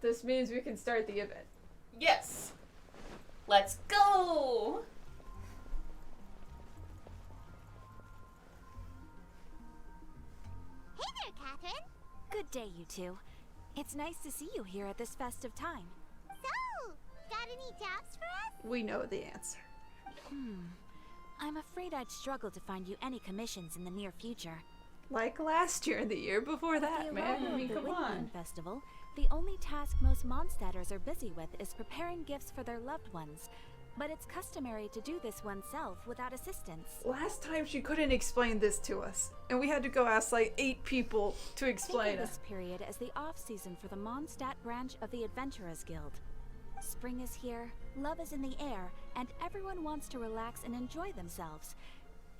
This means we can start the event. Yes. Let's go! Hey there, Catherine. Good day, you two. It's nice to see you here at this festive time. So, got any jobs for us? We know the answer. I'm afraid I'd struggle to find you any commissions in the near future. Like last year and the year before that, The man. arrival I mean, of the come Windblume on. Festival, the only task most Mondstatters are busy with is preparing gifts for their loved ones. But it's customary to do this oneself without assistance. Last time she couldn't explain this to us, and we had to go ask like 8 people to explain Think of it. this period as the off-season for the Mondstadt branch of the Adventurers Guild. Spring is here, love is in the air, and everyone wants to relax and enjoy themselves.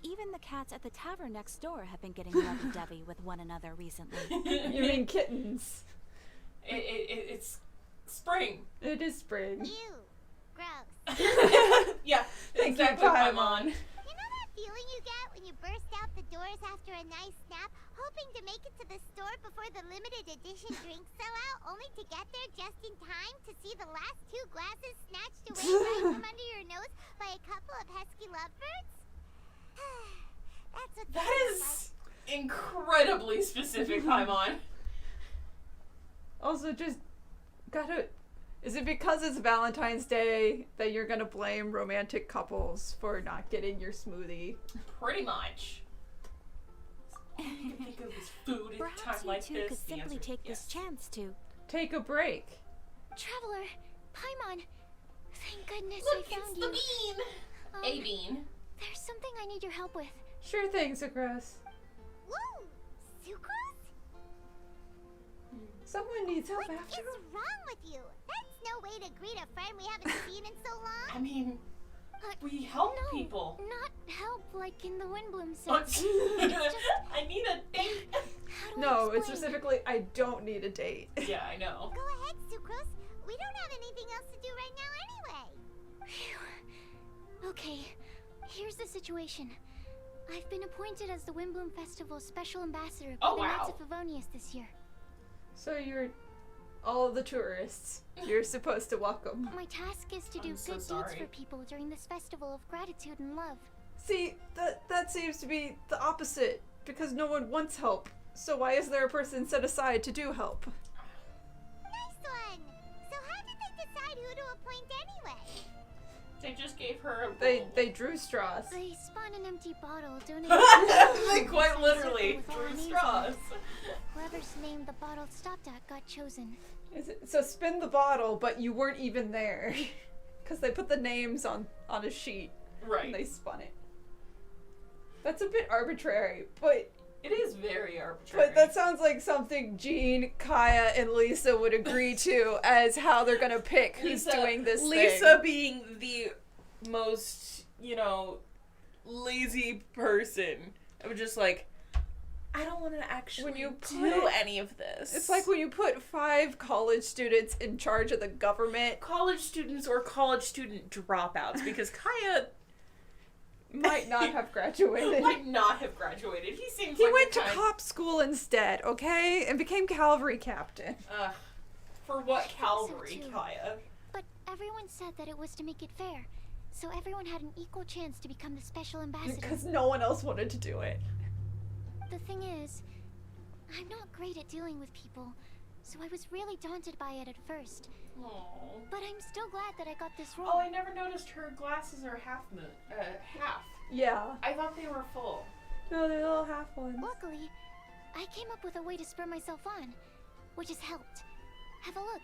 Even the cats at the tavern next door have been getting lovey-dovey with one another recently. You mean kittens? It's spring. It is spring. Ew. Gross. Yeah, Thank you, exactly, Paimon. You know that feeling you get when you burst out the doors after a nice nap, hoping to make it to the store before the limited edition drinks sell out, only to get there just in time to see the last 2 glasses snatched away right from under your nose by a couple of pesky lovebirds? That's what That feels is incredibly specific, Paimon. Also, just gotta. Is it because it's Valentine's Day that you're gonna blame romantic couples for not getting your smoothie? Pretty much. All you can think of is food at a Perhaps time you like two this. could The simply answer is take this yes. chance to... Take a break. Traveler, Paimon, thank goodness Look, I found it's you. the bean! A bean. There's something I need your help with. Sure thing, Sucrose. Woo! Sucrose? Someone needs help What after is all. wrong with you? That's no way to greet a friend we haven't seen in so I long. mean, we help No, people. not help like in the Windblume But sense. I need a date. How do No, I it's explain? specifically, I don't need a date. Yeah, I know. Go ahead, Sucrose. We don't have anything else to do right now anyway. Phew. Okay, here's the situation. I've been appointed as the Windblume Festival's special ambassador by Oh, the Knights wow. of Favonius this year. So you're all the tourists you're supposed to welcome. My task is to do I'm so good deeds sorry. for people during this festival of gratitude and love. See, that seems to be the opposite, because no one wants help. So why is there a person set aside to do help? Nice one! So how did they decide who to appoint anyway? They just gave her a bowl. They drew straws. They spun an empty bottle, donated They quite literally with all our drew names straws. on it. Whoever's name the bottle stopped at got chosen. So spin the bottle, but you weren't even there. Because they put the names on a sheet Right. and they spun it. That's a bit arbitrary, but It is very arbitrary. that sounds like something Jean, Kaya, and Lisa would agree to as how they're gonna pick who's doing this Lisa thing. being the most, lazy person. I was just like, I don't want to actually When you do put- any of this. It's like when you put 5 college students in charge of the government. college students or college student dropouts, because Kaya Might not have graduated. might not have graduated. He seems He like went the to kind- cop school instead, okay? And became cavalry captain. For what cavalry, too. Kaya? But everyone said that it was to make it fair, so everyone had an equal chance to become the special ambassador. Because no one else wanted to do it. The thing is, I'm not great at dealing with people, so I was really daunted by it at first. Aww. But I'm still glad that I got this role. Oh, I never noticed her glasses are half. Yeah. I thought they were full. No, they're little half ones. Luckily, I came up with a way to spur myself on, which has helped. Have a look.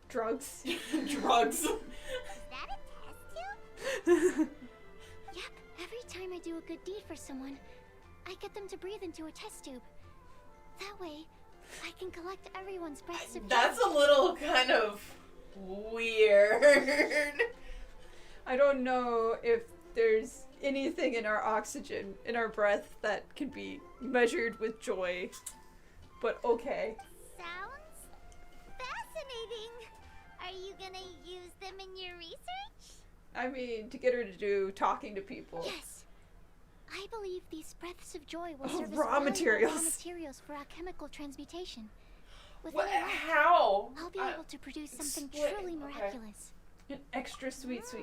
Drugs. Drugs. Is that a test tube? Yep, every time I do a good deed for someone, I get them to breathe into a test tube. That way, I can collect everyone's breaths of That's joy. a little kind of weird. I don't know if there's anything in our oxygen, in our breath, that can be measured with joy. But okay. Sounds fascinating. Are you gonna use them in your research? I mean, to get her to do talking to people. Yes. I believe these breaths of joy will Oh, serve as raw valuable materials. raw materials for alchemical transmutation. With What? any luck, How? I'll be able to produce something split, truly okay. miraculous. An extra sweet flower.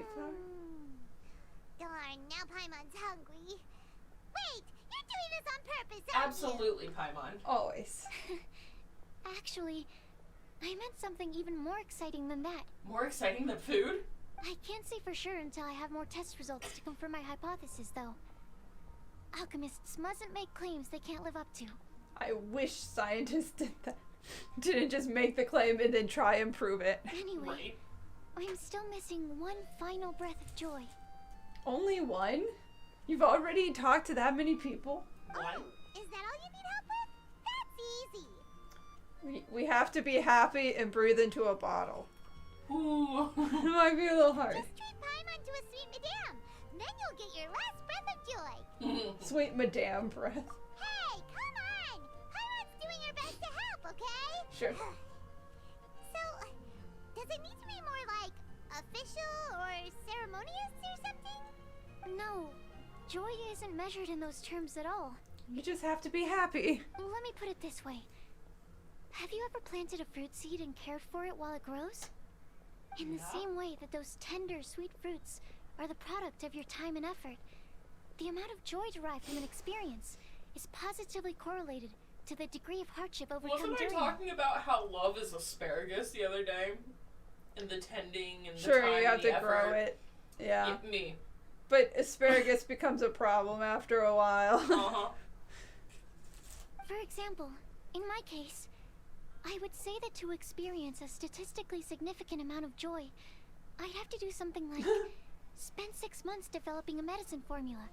Darn, now Paimon's hungry. Wait, you're doing this on purpose, aren't Absolutely, Paimon. Always. Actually, I meant something even more exciting than that. More exciting than food? I can't say for sure until I have more test results to confirm my hypothesis, though. Alchemists mustn't make claims they can't live up to. I wish scientists did that. Didn't just make the claim and then try and prove it. Anyway, Right. I'm still missing one final breath of joy. Only one? You've already talked to that many people? One? Is that all you need help with? That's easy. We have to be happy and breathe into a bottle. Ooh. It might be a little hard. Just treat Paimon to a sweet madame. Then you'll get your last breath of joy. Sweet madame breath. Hey, come on! Paimon's doing her best to help, okay? Sure. So, does it need to be more like official or ceremonious or something? No, joy isn't measured in those terms at all. You just have to be happy. Let me put it this way. Have you ever planted a fruit seed and cared for it while it grows? In the Yeah. same way that those tender, sweet fruits are the product of your time and effort, the amount of joy derived from an experience is positively correlated to the degree of hardship overcome Wasn't I during talking about how love is asparagus the other day? And the tending and the Sure, time you have and the to grow effort? it. Yeah. Me. But asparagus becomes a problem after a while. Uh-huh. For example, in my case, I would say that to experience a statistically significant amount of joy, I'd have to do something like spend 6 months developing a medicine formula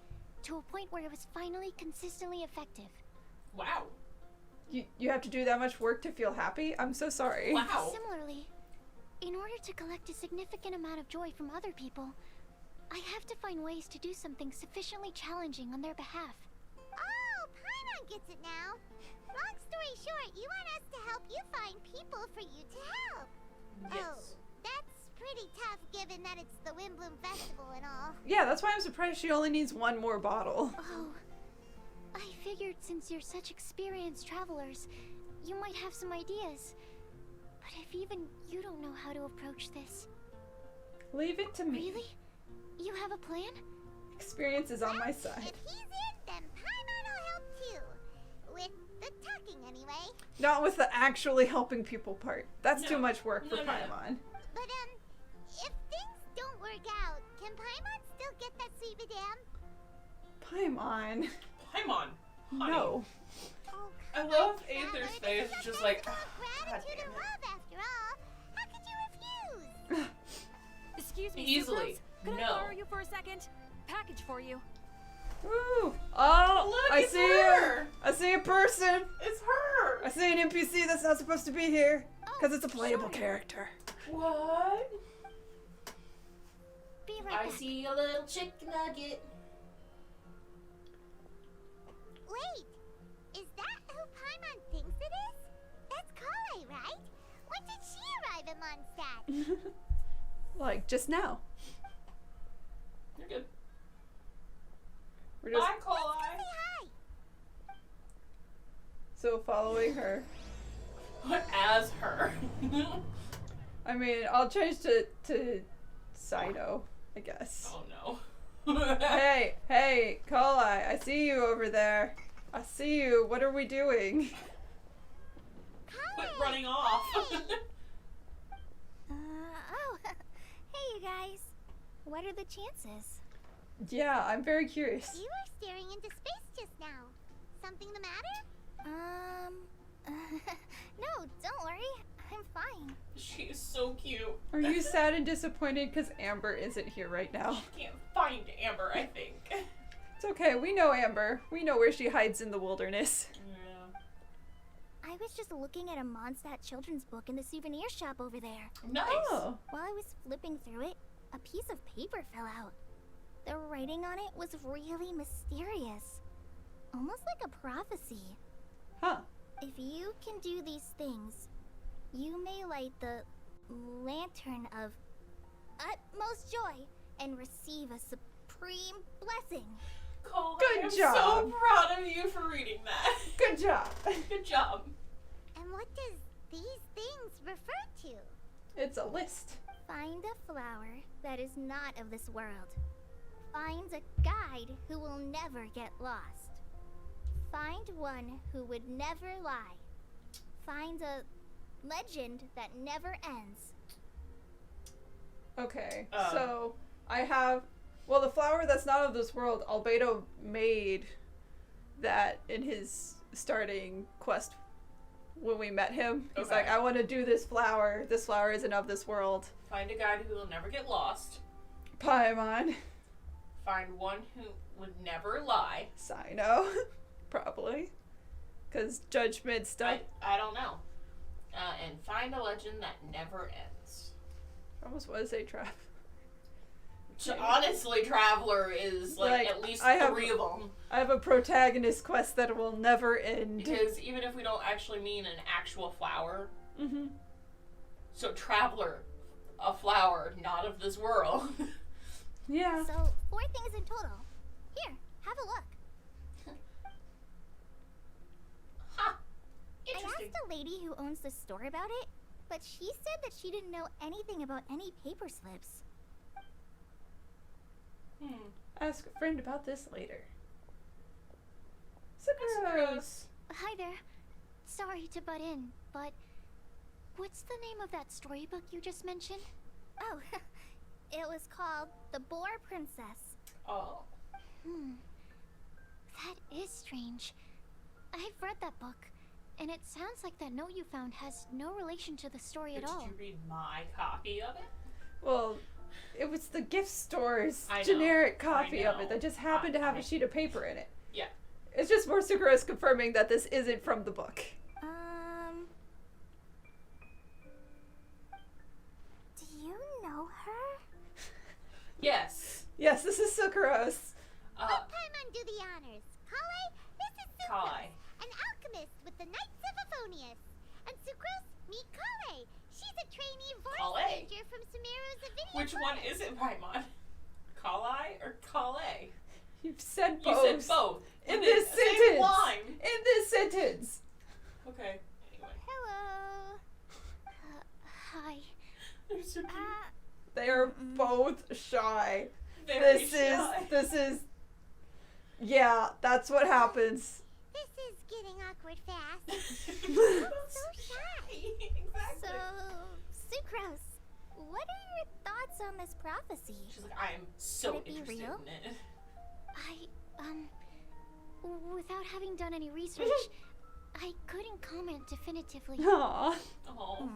to a point where it was finally consistently effective. Wow. You have to do that much work to feel happy? I'm so sorry. Wow. Similarly, in order to collect a significant amount of joy from other people, I have to find ways to do something sufficiently challenging on their behalf. Oh, Paimon gets it now. Long story short, you want us to help you find people for you to help. Yes. Oh, that's pretty tough given that it's the Windblume Festival and all. Yeah, that's why I'm surprised she only needs one more bottle. Oh, I figured since you're such experienced travelers, you might have some ideas. But if even you don't know how to approach this... Leave it to me. Really? You have a plan? Experience is on my side. If he's in, then Paimon will help too. With the talking, anyway. Not with the actually helping people part. That's No. too much work for No. Paimon. But, if things don't work out, can Paimon still get that sweet madame? Paimon. Paimon. Honey. No. Oh, I come love on, Aether's Traveler. face, This is just a like, festival of God gratitude damn and it. love, after all. How could you refuse? Excuse me, Easily. Sucrose? Could I No. borrow you for a second? Package for you. Woo. Oh, Look, I it's see her. her. I see a person. It's her. I see an NPC that's not supposed to be here. Because it's a playable sure. character. What? Be right I back. see a little chicken nugget. Wait, is that who Paimon thinks it is? That's Collei, right? When did she arrive in Mondstadt? Like, just now. You're good. We're just Bye, Collei. Say hi. so following her. As her. I mean, I'll change to Cyno, I guess. Oh no. Hey, Collei, I see you over there. I see you. What are we doing? Quit running off. Hey you guys. What are the chances? Yeah, I'm very curious. You were staring into space just now. Something the matter? No, don't worry. I'm fine. She is so cute. Are you sad and disappointed because Amber isn't here right now? Can't find Amber, I think. It's okay. We know Amber. We know where she hides in the wilderness. Yeah. I was just looking at a Mondstadt children's book in the souvenir shop over there. Nice. Oh. While I was flipping through it, a piece of paper fell out. The writing on it was really mysterious. Almost like a prophecy. Huh. If you can do these things, you may light the lantern of utmost joy and receive a supreme blessing. Collei, Good I'm job. so proud of you for reading that. Good job. Good job. And what does these things refer to? It's a list. Find a flower that is not of this world. Find a guide who will never get lost. Find one who would never lie. Find a legend that never ends. Okay, so I have... Well, the flower that's not of this world, Albedo made that in his starting quest when we met him. He's like, I want to do this flower. This flower isn't of this world. Find a guide who will never get lost. Paimon. Find one who would never lie. Cyno. Probably. Because judgment stuff. I don't know. And find a legend that never ends. I almost want to say trap. Honestly, Traveler is like at least three of them. I have a protagonist quest that will never end. Because even if we don't actually mean an actual flower. Mm-hmm. So Traveler, a flower not of this world. Yeah. So 4 things in total. Here, have a look. Ha! I Interesting. asked a lady who owns the store about it, but she said that she didn't know anything about any paper slips. Ask a friend about this later. Sucrose. Hi there. Sorry to butt in, but what's the name of that storybook you just mentioned? Oh, it was called The Boar Princess. Oh. That is strange. I've read that book, and it sounds like that note you found has no relation to the story at all. Did you read my copy of it? Well, it was the gift store's I know. generic copy I of it know. that just happened to have a sheet of paper in it. Yeah. It's just more Sucrose confirming that this isn't from the book. Do you know her? Yes. Yes, this is Sucrose. Let Paimon do the honors. Collei, this is Sucrose, Collei. an alchemist with the Knights of Favonius. And Sucrose, meet Collei. She's a trainee voice Collei. major from Sumeru's Avidia. Which one is it, Paimon? Collei or Collei? You've said You both. said both. In the this same sentence. line. In this sentence. Okay. Anyway. Hello. Hi. They're so cute. They are both shy. Very shy. This is yeah, that's what happens. This is getting awkward fast. So shy. Exactly. So, Sucrose, what are your thoughts on this prophecy? She's like, I am so Could it be interested real? in it. Without having done any research, I couldn't comment definitively. Aww. Oh.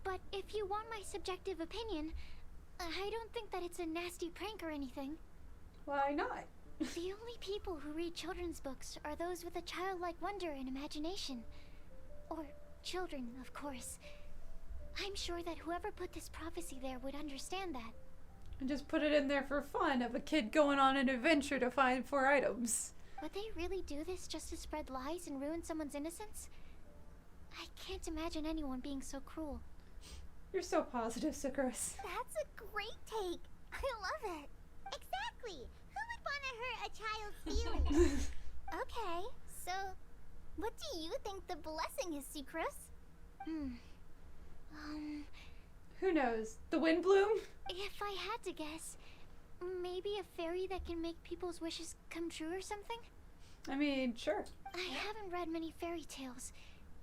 But if you want my subjective opinion, I don't think that it's a nasty prank or anything. Why not? The only people who read children's books are those with a childlike wonder and imagination. Or children, of course. I'm sure that whoever put this prophecy there would understand that. And just put it in there for fun of a kid going on an adventure to find 4 items. Would they really do this just to spread lies and ruin someone's innocence? I can't imagine anyone being so cruel. You're so positive, Sucrose. That's a great take. I love it. Exactly. Who would want to hurt a child's feelings? Okay, so what do you think the blessing is, Sucrose? Who knows? The Windblume? If I had to guess, maybe a fairy that can make people's wishes come true or something? I mean, sure. I haven't read many fairy tales,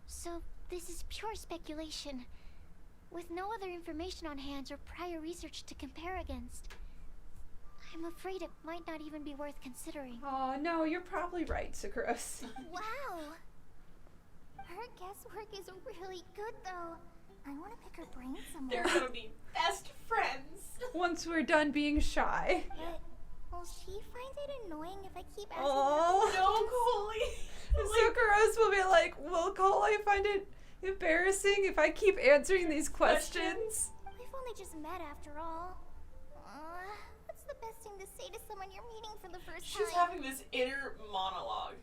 so this is pure speculation. With no other information on hand or prior research to compare against. I'm afraid it might not even be worth considering. Oh no, you're probably right, Sucrose. Wow! Her guesswork is really good, though. I want to pick her brain some They're more. gonna be best friends. Once we're done being shy. But will she find it annoying if I keep asking Oh her? No, Collei. Sucrose will be like, will Collei find it embarrassing if I keep answering these questions? We've only just met after all. What's the best thing to say to someone you're meeting for the first She's time? having this inner monologue.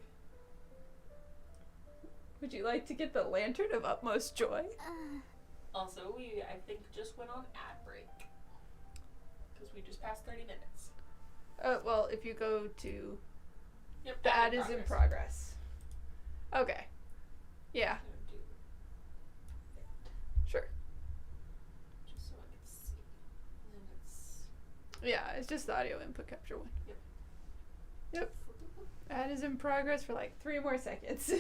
Would you like to get the lantern of utmost joy? Also, we, I think, just went on ad break. Because we just passed 30 minutes. Well, if you go to... Yep, The ad is in progress. Okay. Yeah. It's just the audio input capture one. Yep. Yep. That is in progress for like 3 more seconds.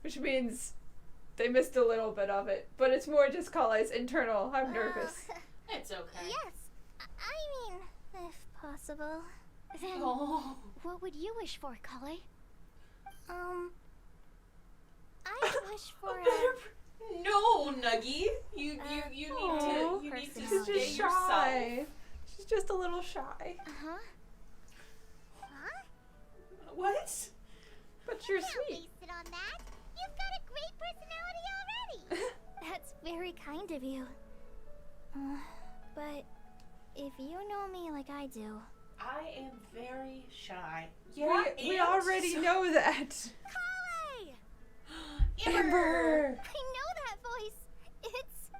Which means they missed a little bit of it. But it's more just Collei's internal. I'm nervous. It's okay. Yes. I mean, if possible. Then, Oh. what would you wish for, Collei? I wish for a... No, Nuggy. You need Aw, to you need to She's stay just yourself. shy. She's just a little shy. Uh-huh. Huh? What? But you're Don't sweet. waste it on that. You've got a great personality already. That's very kind of you. But if you know me like I do... I am very shy. Yeah, We already know that. Collei! Amber. I know that voice. It's...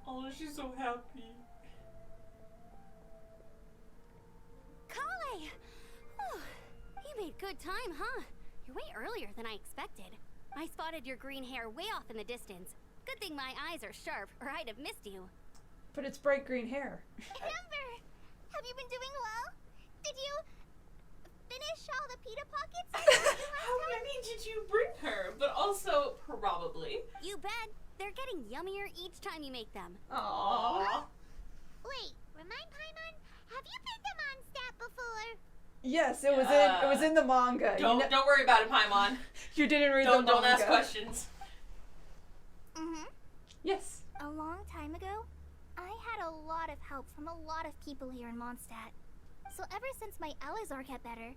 Oh, she's so happy. Collei! Whew. You made good time, huh? You're way earlier than I expected. I spotted your green hair way off in the distance. Good thing my eyes are sharp, or I'd have missed you. But it's bright green hair. Amber! Have you been doing well? Did you finish all the pita pockets? How many did you bring her? But also, probably. You bet. They're getting yummier each time you make them. Aww. Wait, remind Paimon, have you been to Mondstadt before? Yes, it was in the manga. Don't worry about it, Paimon. You didn't read the manga. Don't ask questions. Mm-hmm. Yes. A long time ago, I had a lot of help from a lot of people here in Mondstadt. So ever since my Elazar got better,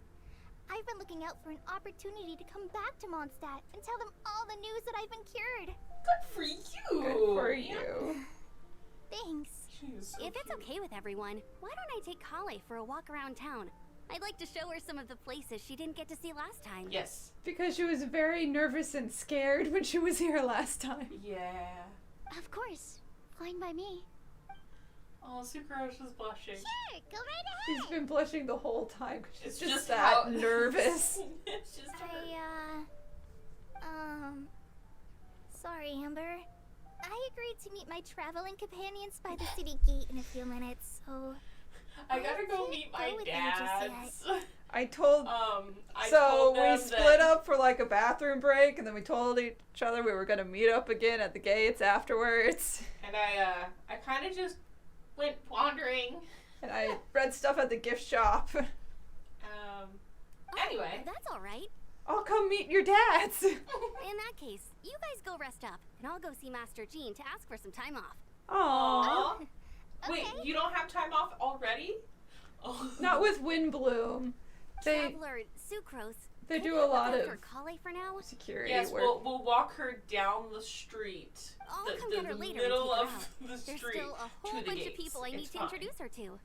I've been looking out for an opportunity to come back to Mondstadt and tell them all the news that I've been cured. Good for you. Good for you. Thanks. She is so If it's cute. okay with everyone, why don't I take Collei for a walk around town? I'd like to show her some of the places she didn't get to see last time. Yes. Because she was very nervous and scared when she was here last time. Yeah. Of course. Fine by me. Oh, Sucrose is blushing. Sure, go right She's ahead. been blushing the whole time. 'Cause she's It's just just that how- nervous. It's just her. Sorry, Amber. I agreed to meet my traveling companions by the city gate in a few minutes, so... I gotta go can't meet go my with you just dads. I told. I So told them we split up for like a bathroom break, and then we told each other we were gonna meet up again at the gates afterwards. And I kind of just went wandering. And I read stuff at the gift shop. Anyway. That's alright. I'll come meet your dads. In that case, you guys go rest up, and I'll go see Master Jean to ask for some time off. Aww. Okay. Wait, you don't have time off already? Oh. Not with Windblume. They Traveler Sucrose. they can do you a look lot out of for Collei for now? security Yes, work. we'll walk her down the street. I'll the come the, get her the later middle and of take her out. the There's street still a whole to the bunch gates. of people I need It's to fine. introduce her to.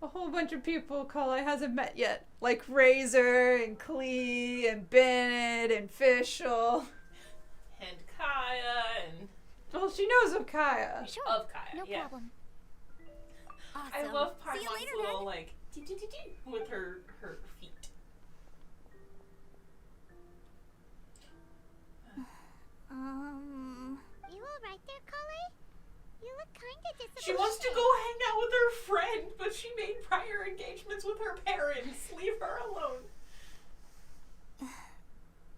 A whole bunch of people Collei hasn't met yet. Like Razor and Klee and Bennett and Fischl. And Kaya and Well, she knows of Kaya. Sure. of Kaya. No yeah. problem. Awesome. I love See you Paimon's later, little then. like dee-dee-dee-dee with her feet. You alright there, Collei? You look kinda disappointed. She wants to go hang out with her friend, but she made prior engagements with her parents. Leave her alone.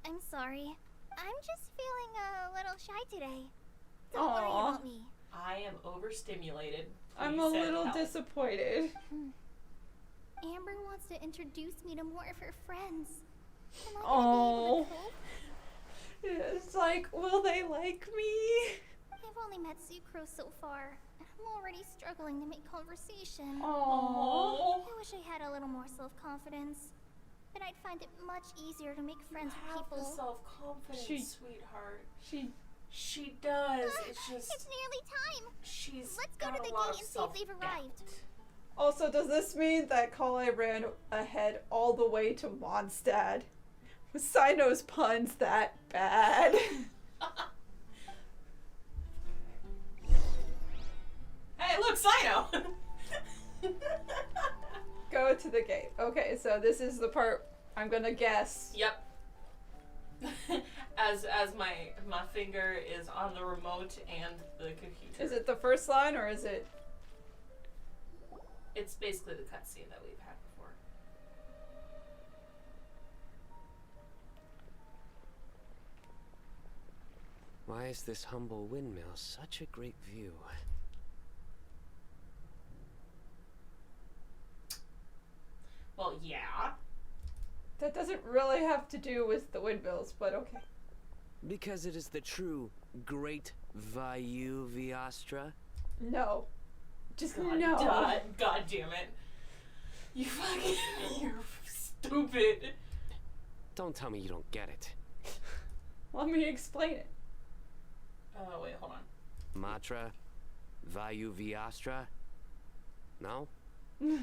I'm sorry. I'm just feeling a little shy today. Don't worry Aw. about me. I am overstimulated. I'm Please a send little help. disappointed. Amber wants to introduce me to more of her friends. Am I Oh. gonna be able to cope? It's like, will they like me? I've only met Sucrose so far, and I'm already struggling to make conversation. Aww. I wish I had a little more self-confidence. Then I'd find it much easier to make friends with Have the people. self-confidence, She- sweetheart. She does. It's just It's nearly time. she's Let's go got to a the lot gate of and see if they've self-doubt. arrived. Also, does this mean that Collei ran ahead all the way to Mondstadt? Was Cyno's puns that bad? Hey, look, Cyno! Go to the gate. Okay, so this is the part I'm gonna guess. Yep. as my finger is on the remote and the computer. Is it the first line or is it? It's basically the cutscene that we've had before. Why is this humble windmill such a great view? Well, yeah. That doesn't really have to do with the windmills, but okay. Because it is the true Great Vayu Viastra? No. Just God, no. God damn it. You fucking... You're stupid. Don't tell me you don't get it. Let me explain it. Oh, wait, hold on. Matra? Vayu Viastra? No? Okay.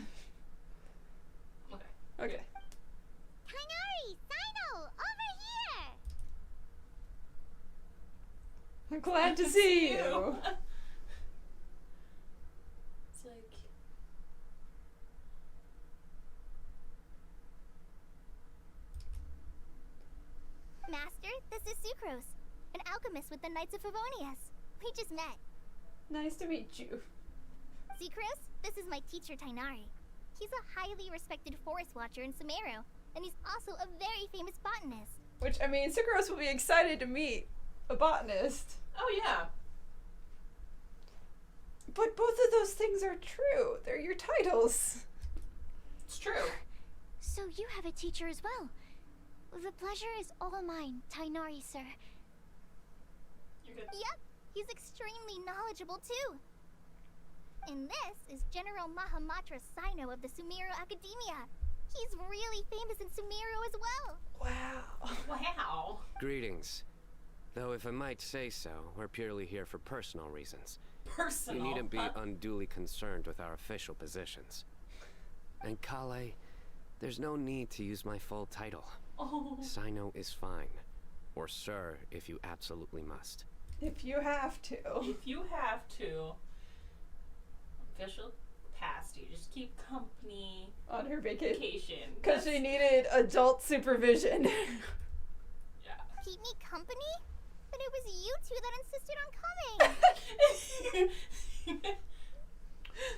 Okay. Tighnari! Cyno! Over here! I'm glad to see you. It's like... Master, this is Sucrose, an alchemist with the Knights of Favonius. We just met. Nice to meet you. Sucrose, this is my teacher Tighnari. He's a highly respected forest watcher in Sumeru, and he's also a very famous botanist. Which, I mean, Sucrose will be excited to meet a botanist. Oh, yeah. But both of those things are true. They're your titles. It's true. So you have a teacher as well. The pleasure is all mine, Tighnari, sir. You're good. Yep, he's extremely knowledgeable too. And this is General Mahamatra Cyno of the Sumeru Academia. He's really famous in Sumeru as well. Wow. Wow. Greetings. Though if I might say so, we're purely here for personal reasons. Personal. You needn't be unduly concerned with our official positions. And Collei, there's no need to use my full title. Oh. Cyno is fine. Or sir, if you absolutely must. If you have to. If you have to, official capacity, just keep company On her vacation. Because That's- she needed adult supervision. Yeah. Keep me company? But it was you two that insisted on coming.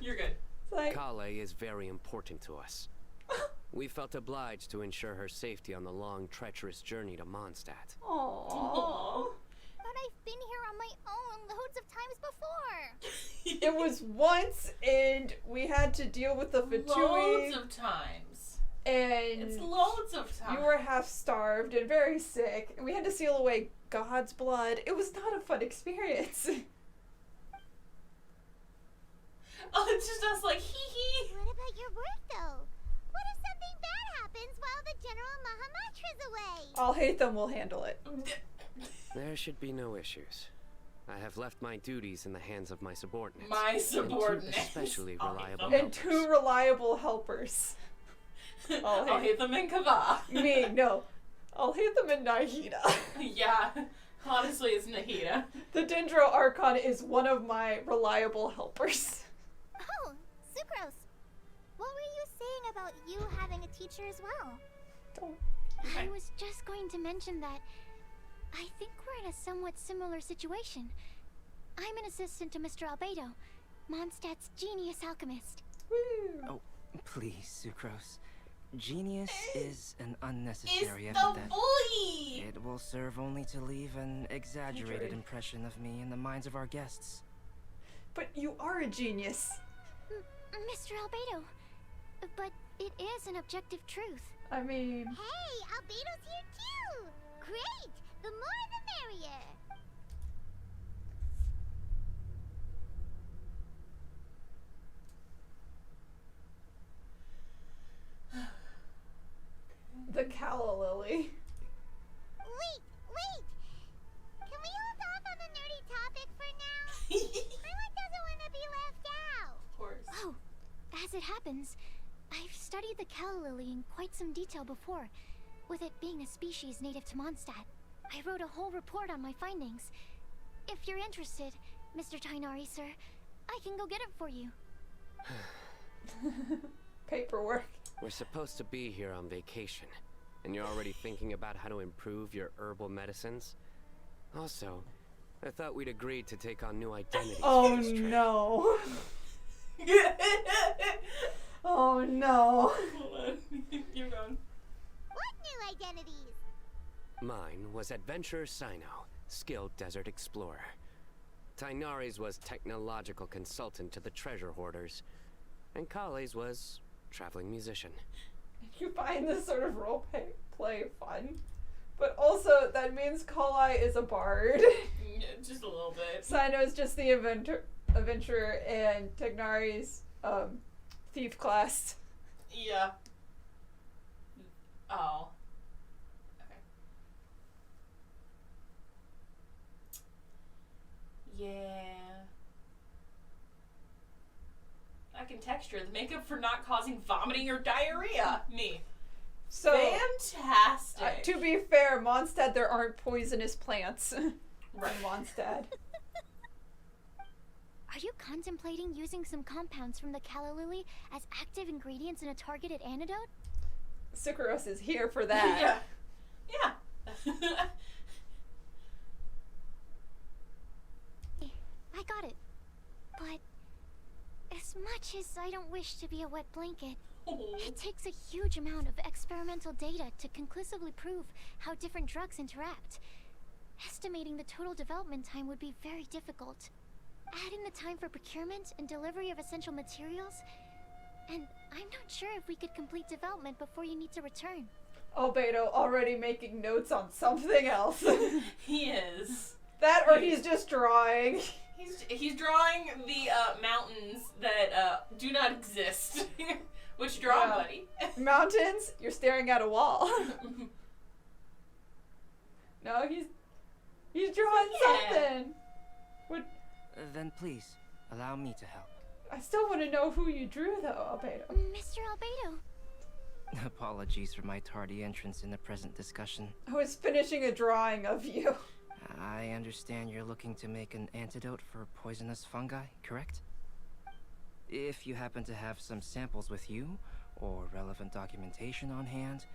You're good. It's like, Collei is very important to us. We felt obliged to ensure her safety on the long, treacherous journey to Mondstadt. aww. Aww. But I've been here on my own loads of times before. It was once, and we had to deal with the Loads Fatui, of times. and It's loads of times. you were half starved and very sick, and we had to seal away God's blood. It was not a fun experience. Oh, it's just us like, hee hee. What about your work, though? What if something bad happens while the General Mahamatra's away? I'll hate them, we'll handle it. There should be no issues. I have left my duties in the hands of my subordinates. My and two subordinates. especially I'll hate reliable them. And 2 reliable helpers. I'll hate them in Kava. Me, no. I'll hate them in Nahida. Yeah. Honestly, it's Nahida. The Dendro Archon is one of my reliable helpers. Oh, Sucrose. What were you saying about you having a teacher as well? Don't. Okay. I was just going to mention that I think we're in a somewhat similar situation. I'm an assistant to Mr. Albedo, Mondstadt's genius alchemist. Woo. Oh, please, Sucrose. Genius is an unnecessary It's the epithet. bully! It will serve only to leave an exaggerated Exaggerated. impression of me in the minds of our guests. But you are a genius. Mr. Albedo. But it is an objective truth. I mean, Hey, Albedo's here too! Great! The more the merrier! the Calla Lily. Wait! Can we hold off on the nerdy topic for now? Everyone doesn't want to be left out! Of course. Oh, as it happens, I've studied the calla lily in quite some detail before, with it being a species native to Mondstadt. I wrote a whole report on my findings. If you're interested, Mr. Tighnari, sir, I can go get it for you. Paperwork. We're supposed to be here on vacation, and you're already thinking about how to improve your herbal medicines? Also, I thought we'd agreed to take on new identities Oh for this trip. no. Oh no. Hold on. You're gone. What new identities? Mine was Adventurer Cyno, skilled desert explorer. Tighnari's was technological consultant to the treasure hoarders. And Collei's was traveling musician. You find this sort of role play fun. But also, that means Collei is a bard. Yeah, just a little bit. Cyno's just the adventurer, and Tighnari's thief class. Yeah. Oh. Okay. Yeah. I can texture the makeup for not causing vomiting or diarrhea. Me. So, Fantastic. to be fair, Mondstadt, there aren't poisonous plants. Right. In Mondstadt. Are you contemplating using some compounds from the calla lily as active ingredients in a targeted antidote? Sucrose is here for that. Yeah. I got it. But as much as I don't wish to be a wet blanket, it takes a huge amount of experimental data to conclusively prove how different drugs interact. Estimating the total development time would be very difficult. Add in the time for procurement and delivery of essential materials, and I'm not sure if we could complete development before you need to return. Albedo already making notes on something else. He is. That or he's just drawing. He's drawing the mountains that do not exist. Which draw, Yeah. buddy? Mountains, you're staring at a wall. No, he's drawing Yeah. something. Then please, allow me to help. I still want to know who you drew, though, Albedo. Mr. Albedo. Apologies for my tardy entrance in the present discussion. I was finishing a drawing of you. I understand you're looking to make an antidote for poisonous fungi, correct? If you happen to have some samples with you, or relevant documentation on hand,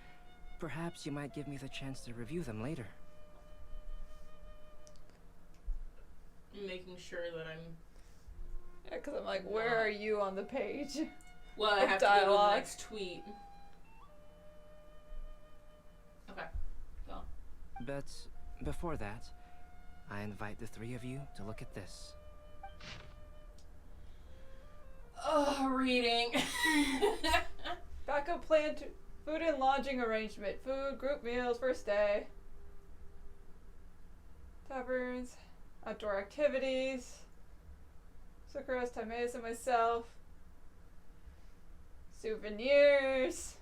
perhaps you might give me the chance to review them later. Making sure that I'm... Yeah, because I'm like, where are you on the page? Well, I Of have to go to the dialogue. next tweet. Okay. Go on. But before that, I invite the three of you to look at this. Oh, reading. Backup plan to food and lodging arrangement. Food, group meals, first day. Taverns, outdoor activities. Sucrose, Timaeus, and myself. Souvenirs.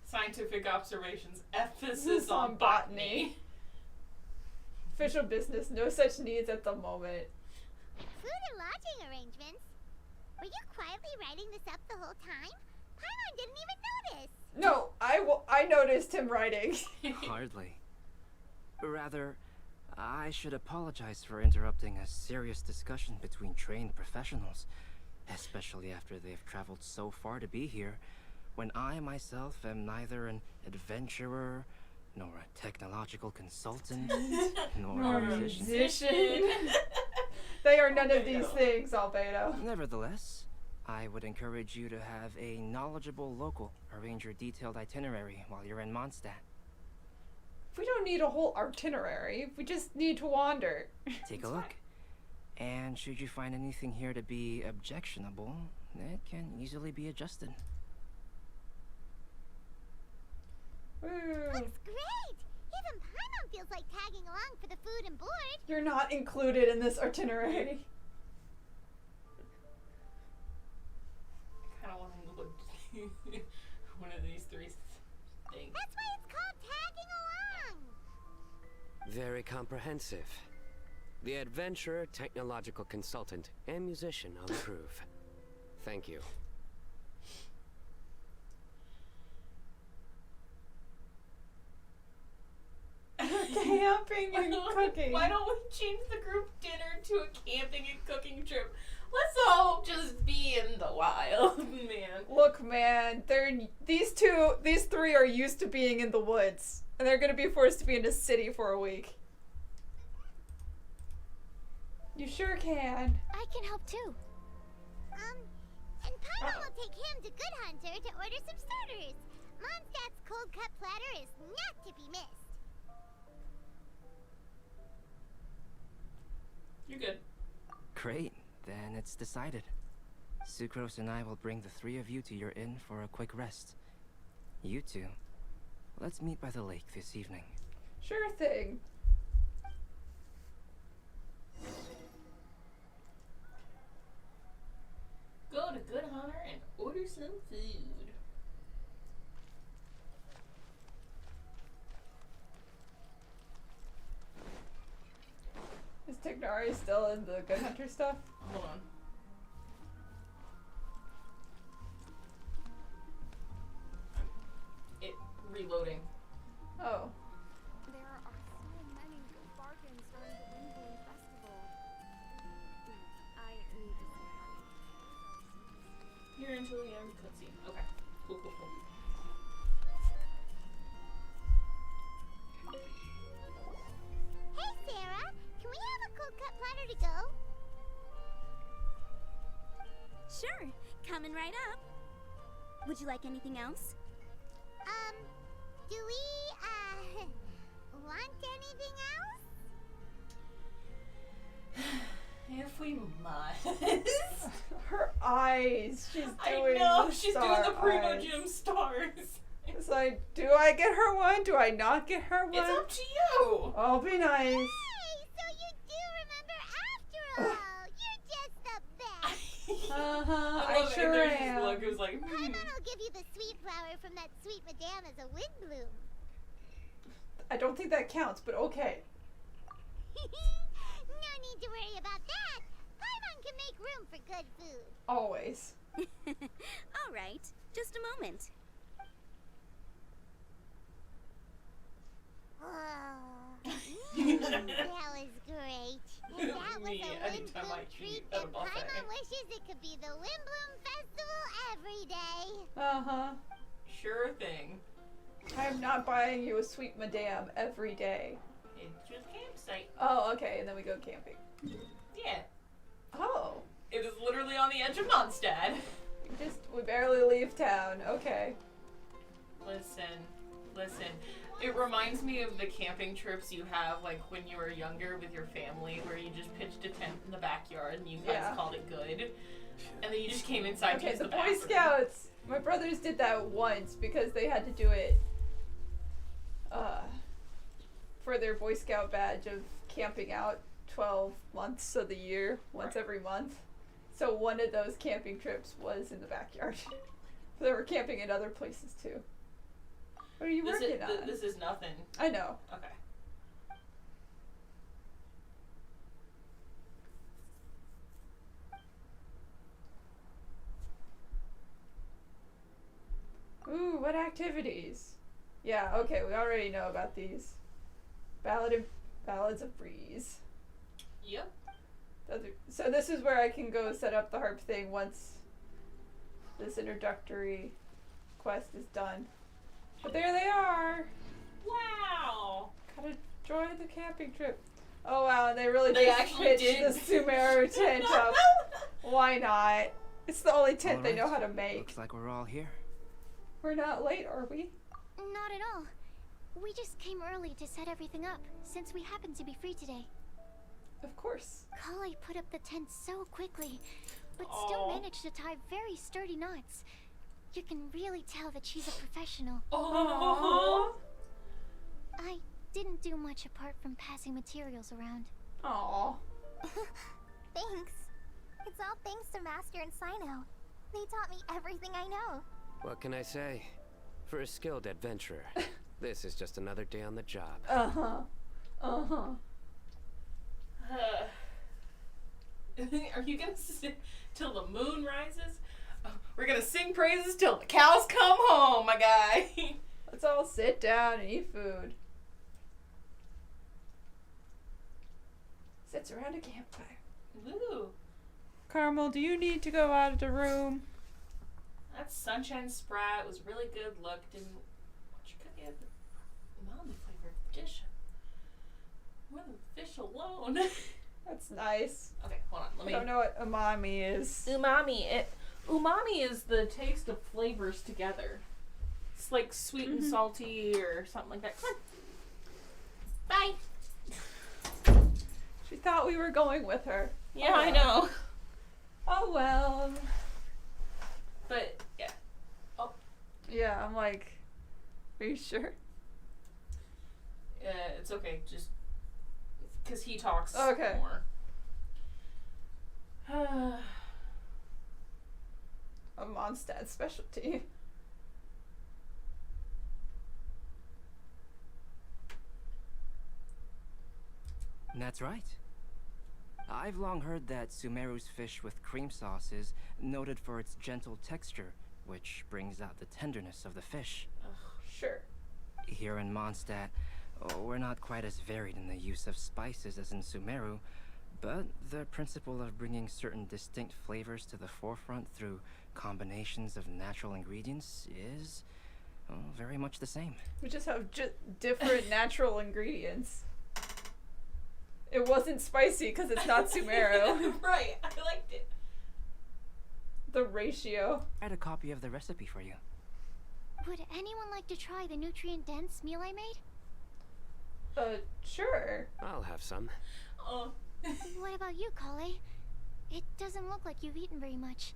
Scientific observations. Emphasis on botany. Official business, no such needs at the moment. Food and lodging arrangements? Were you quietly writing this up the whole time? Paimon didn't even notice. No, I noticed him writing. Hardly. Rather, I should apologize for interrupting a serious discussion between trained professionals, especially after they've traveled so far to be here, when I myself am neither an adventurer, nor a technological consultant, nor a musician. They are none of these things, Albedo. Nevertheless, I would encourage you to have a knowledgeable local arrange your detailed itinerary while you're in Mondstadt. We don't need a whole itinerary. We just need to wander. Take a look. And should you find anything here to be objectionable, it can easily be adjusted. Woo. Looks great. Even Paimon feels like tagging along for the food and board. You're not included in this itinerary. I kind of want to look one of these three things. That's why it's called tagging along. Very comprehensive. The adventurer, technological consultant, and musician I'll approve. Thank you. Camping and cooking. Why don't we change the group dinner to a camping and cooking trip? Let's all just be in the wild, man. Look, man, these three are used to being in the woods, and they're gonna be forced to be in a city for a week. You sure can. I can help too. And Paimon will take him to Good Hunter to order some starters. Mondstadt's cold cut platter is not to be missed. You're good. Great, then it's decided. Sucrose and I will bring the three of you to your inn for a quick rest. You two, let's meet by the lake this evening. Sure thing. Go to Good Hunter and order some food. Is Tighnari still in the Good Hunter stuff? Hold on. It reloading. Oh. There are so many good bargains during the Windblume festival. I need to see how You're until the end cutscene. Okay. Cool, cool, cool. Hey, Sarah, can we have a cold cut platter to go? Sure, coming right up. Would you like anything else? Do we, want anything else? If we must. Her eyes. She's I doing know, the she's doing star the Primo eyes. Gym stars. It's like, do I get her one? Do I not get her one? It's up to you. I'll be nice. Hey, so you do remember after all. You're just the best. Uh-huh, I I love sure Andrew's am. look. It was like, Paimon will give you the sweet flower from that sweet madame as a Windblume. I don't think that counts, but okay. No need to worry about that. Paimon can make room for good food. Always. All right, just a moment. That was great. And that was Me, a anytime I Windblume cheat treat at a that buffet. Paimon wishes it could be the Windblume Festival every day. Uh-huh. sure thing. I am not buying you a sweet madame every day. It's just campsite. Oh, okay, and then we go camping. Yeah. Oh. It is literally on the edge of Mondstadt. We barely leave town. Okay. Listen. It reminds me of the camping trips you have, like, when you were younger with your family, where you just pitched a tent in the backyard and you guys Yeah. called it good. And then you just came inside to Okay, use the the Boy bathroom. Scouts. My brothers did that once because they had to do it for their Boy Scout badge of camping out 12 months of the year, once every month. So one of those camping trips was in the backyard. They were camping in other places too. What are you working on? This is nothing. I know. Okay. Ooh, what activities? Yeah, okay, we already know about these. Ballads of Breeze. Yep. So this is where I can go set up the harp thing once this introductory quest is done. But there they are! Wow. Gotta enjoy the camping trip. Oh wow, and they really They just actually pitched did. the Sumeru tent up. Why not? It's the only tent they know Alright, how to make. Looks like we're all here. We're not late, are we? Not at all. We just came early to set everything up, since we happen to be free today. Of course. Collei put up the tent so quickly, but still Aw. managed to tie very sturdy knots. You can really tell that she's a professional. Oh. I didn't do much apart from passing materials around. Aww. Thanks. It's all thanks to Master and Cyno. They taught me everything I know. What can I say? For a skilled adventurer, this is just another day on the job. Uh-huh. Uh-huh. Are you gonna sit till the moon rises? Oh, we're gonna sing praises till the cows come home, my guy. Let's all sit down and eat food. Sits around a campfire. Ooh, Carmel, do you need to go out of the room? that sunshine sprat was really good looked and what you could get mildly flavored dish. More than fish alone. That's nice. Okay, hold on. Let I me. don't know what umami is. Umami is the taste of flavors together. It's like sweet and salty or something like that. Come on. Bye. She thought we were going with her. Yeah, I know. Oh well. But yeah. Yeah, I'm like, are you sure? It's okay. Just because he talks Okay. more. A Mondstadt specialty. That's right. I've long heard that Sumeru's fish with cream sauce is noted for its gentle texture, which brings out the tenderness of the fish. Sure. Here in Mondstadt, we're not quite as varied in the use of spices as in Sumeru, but the principle of bringing certain distinct flavors to the forefront through combinations of natural ingredients is very much the same. We just have different natural ingredients. It wasn't spicy because it's not Sumeru. Right, I liked it. The ratio. I had a copy of the recipe for you. Would anyone like to try the nutrient-dense meal I made? Sure. I'll have some. Oh. What about you, Collei? It doesn't look like you've eaten very much.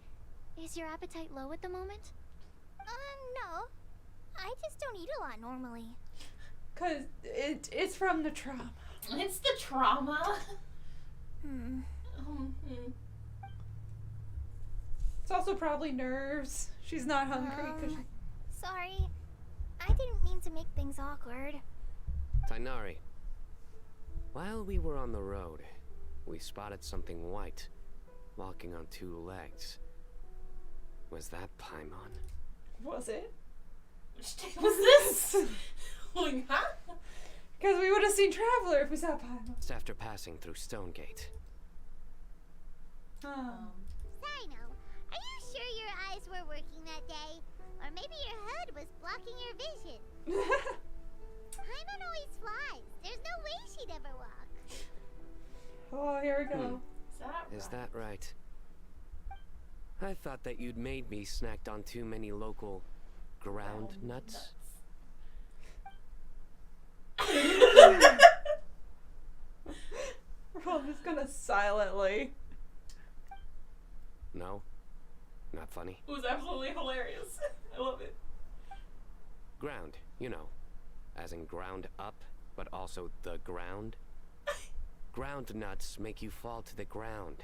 Is your appetite low at the moment? No. I just don't eat a lot normally. Cause it's from the trauma. It's the trauma. It's also probably nerves. She's not hungry because Sorry. I didn't mean to make things awkward. Tighnari. While we were on the road, we spotted something white, walking on two legs. Was that Paimon? Was it? Which day was this? Like, huh? Because we would have seen Traveler if we saw Paimon. Just after passing through Stonegate. Cyno, are you sure your eyes were working that day? Or maybe your hood was blocking your vision? Paimon always flies. There's no way she'd ever walk. Oh, here we go. Is that Is that right? I thought that you'd made me snacked on too many local ground nuts. We're all just gonna silently. No? Not funny? It was absolutely hilarious. I love it. Ground, you know. As in ground up, but also the ground. Ground nuts make you fall to the ground.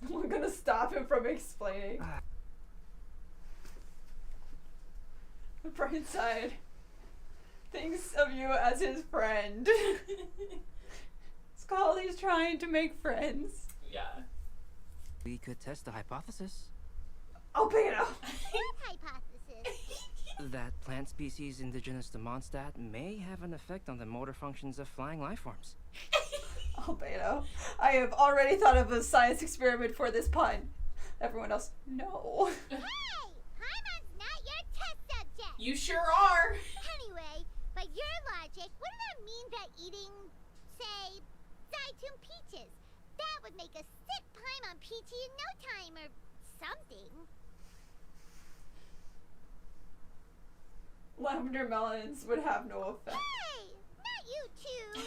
We're gonna stop him from explaining. The bright side thinks of you as his friend. Scully's trying to make friends. Yeah. We could test the hypothesis Albino! What hypothesis? that plant species indigenous to Mondstadt may have an effect on the motor functions of flying life forms. Albino. I have already thought of a science experiment for this pun. Everyone else, no. Hey! Paimon's not your test subject! You sure are. Anyway, by your logic, wouldn't that mean that eating, say, Zaitun peaches, that would make a sick Paimon peachy in no time or something? Lavender melons would have no effect. Hey! Not you too!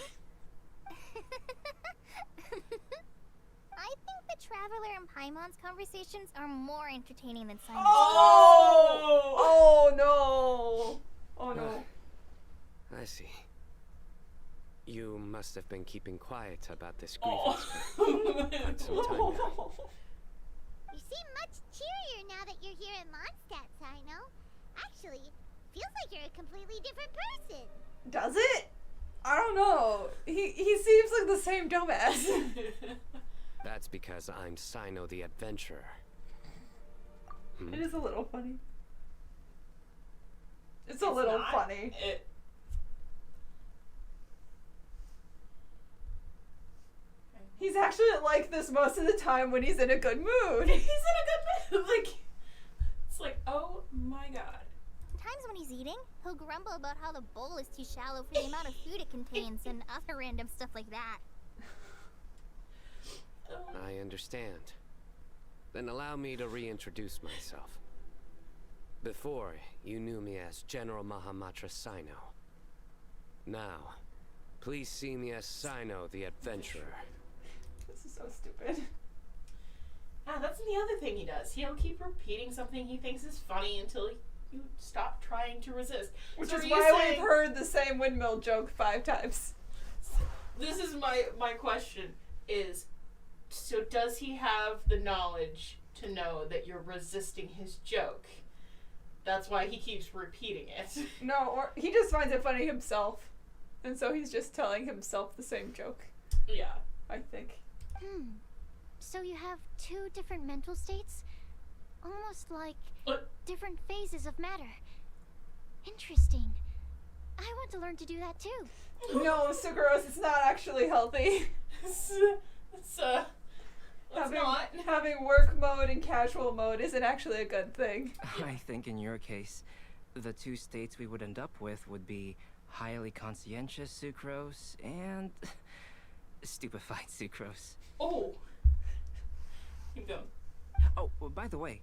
I think the Traveler and Paimon's conversations are more entertaining than Cyno's. Oh! Oh no! Oh no. I see. You must have been keeping quiet about this grievance for quite some time now. You seem much cheerier now that you're here at Mondstadt, Cyno. Actually, feels like you're a completely different person. Does it? I don't know. He seems like the same dumbass. That's because I'm Cyno the Adventurer. It is a little funny. It's a little funny. He's actually like this most of the time when he's in a good mood. He's in a good mood. Like, it's like, oh my god. Times Sometimes when he's eating, he'll grumble about how the bowl is too shallow for the amount of food it contains and other random stuff like that. I understand. Then allow me to reintroduce myself. Before, you knew me as General Mahamatra Cyno. Now, please see me as Cyno the Adventurer. This is so stupid. Ah, that's the other thing he does. He'll keep repeating something he thinks is funny until you stop trying to resist. Which So is are you why saying- we've heard the same windmill joke 5 times. This is my question is, so does he have the knowledge to know that you're resisting his joke? That's why he keeps repeating it. No, or he just finds it funny himself. And so he's just telling himself the same joke, Yeah. I think. So you have 2 different mental states? Almost like different phases of matter. Interesting. I want to learn to do that too. No, Sucrose, it's not actually healthy. Let's not. Having work mode and casual mode isn't actually a good thing. I think in your case, the 2 states we would end up with would be highly conscientious Sucrose and stupefied Sucrose. Oh. Keep going. Oh, well, by the way,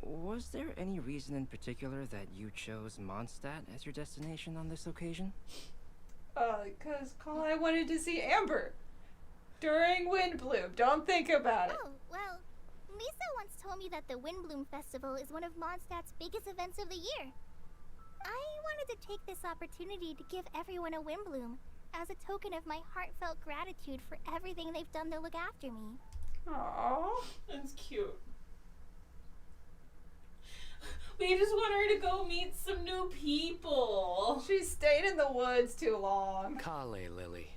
was there any reason in particular that you chose Mondstadt as your destination on this occasion? Because Collei wanted to see Amber during Windblume. Don't think about it. Oh, well, Lisa once told me that the Windblume Festival is one of Mondstadt's biggest events of the year. I wanted to take this opportunity to give everyone a Windblume as a token of my heartfelt gratitude for everything they've done to look after me. Aww. That's cute. We just want her to go meet some new people. She stayed in the woods too long. Collei Lily.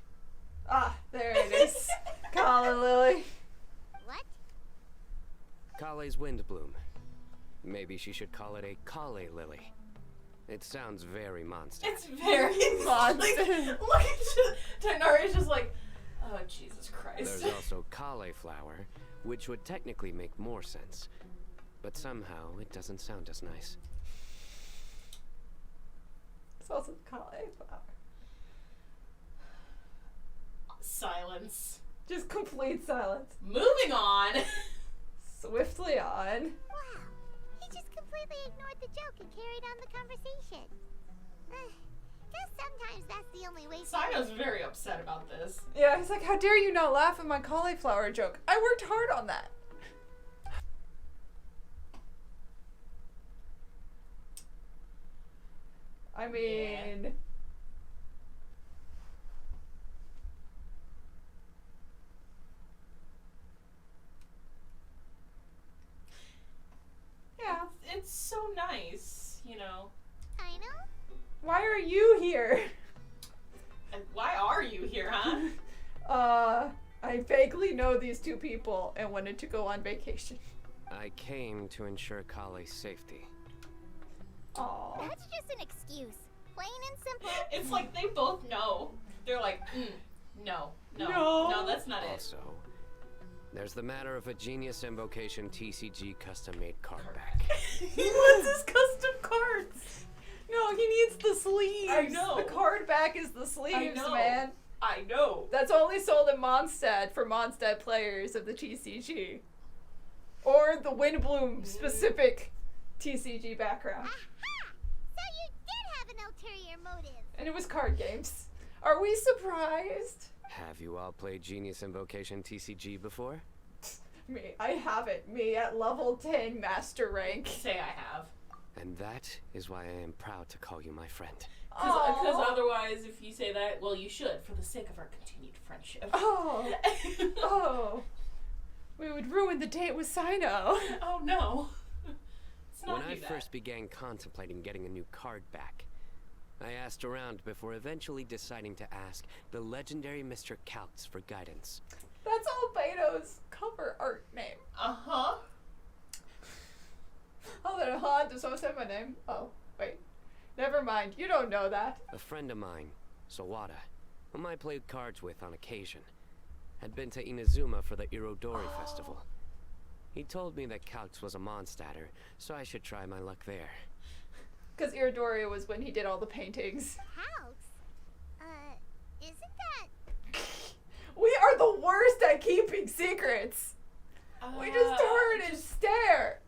Ah, there it is. Collei Lily. What? Collei's Windblume. Maybe she should call it a Collei Lily. It sounds very monster. It's very Mondstadt. Look at Tighnari's just like, oh Jesus Christ. There's also cauliflower, which would technically make more sense. But somehow it doesn't sound as nice. It's also cauliflower. Silence. Just complete silence. Moving on. Swiftly on. Wow. He just completely ignored the joke and carried on the conversation. Guess sometimes that's the only way. Cyno's very upset about this. Yeah, he's like, how dare you not laugh at my cauliflower joke? I worked hard on that. I mean... Yeah. It's so nice, you know. I know. Why are you here? And why are you here, huh? I vaguely know these 2 people and wanted to go on vacation. I came to ensure Collei's safety. Aww. That's just an excuse. Plain and simple. It's like they both know. They're like, no, No. that's not it. Also, there's the matter of a Genius Invocation TCG custom-made card back. He wants his custom cards. No, he needs the sleeves. I know. The card back is the sleeves, know. man. I know. That's only sold in Mondstadt for Mondstadt players of the TCG. Or the Windblume specific TCG background. Aha! So you did have an ulterior motive. And it was card games. Are we surprised? Have you all played Genius Invocation TCG before? Me, I haven't. Me at level 10 master rank. Say I have. And that is why I am proud to call you my friend. Because Aw. otherwise, if you say that, well, you should, for the sake of our continued friendship. Oh. Oh. We would ruin the date with Cyno. Oh, no. Let's not When I do that. first began contemplating getting a new card back, I asked around before eventually deciding to ask the legendary Mr. Kaltz for guidance. That's Albedo's cover art name. Uh-huh. Oh, that Han does someone say my name? Oh, wait. Never mind. You don't know that. A friend of mine, Sawada, whom I played cards with on occasion, had been to Inazuma for the Irodori Festival. He told me that Kaltz was a Mondstadter, so I should try my luck there. Because Iridoria was when he did all the paintings. House? Isn't that... We are the worst at keeping secrets. We just turn and stare.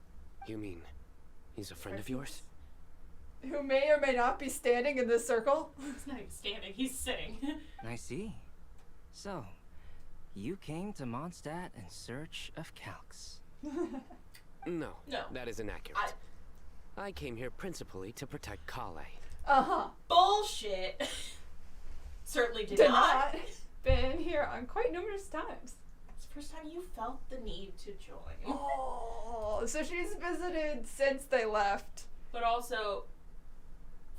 You mean he's a friend of yours? Who may or may not be standing in this circle. He's not even standing, he's sitting. I see. So, you came to Mondstadt in search of calcs. No, No. that is inaccurate. I came here principally to protect Collei. Uh-huh. Bullshit. Certainly did Did not. not. Been here on quite numerous times. It's the first time you felt the need to join. Oh, so she's visited since they left. But also,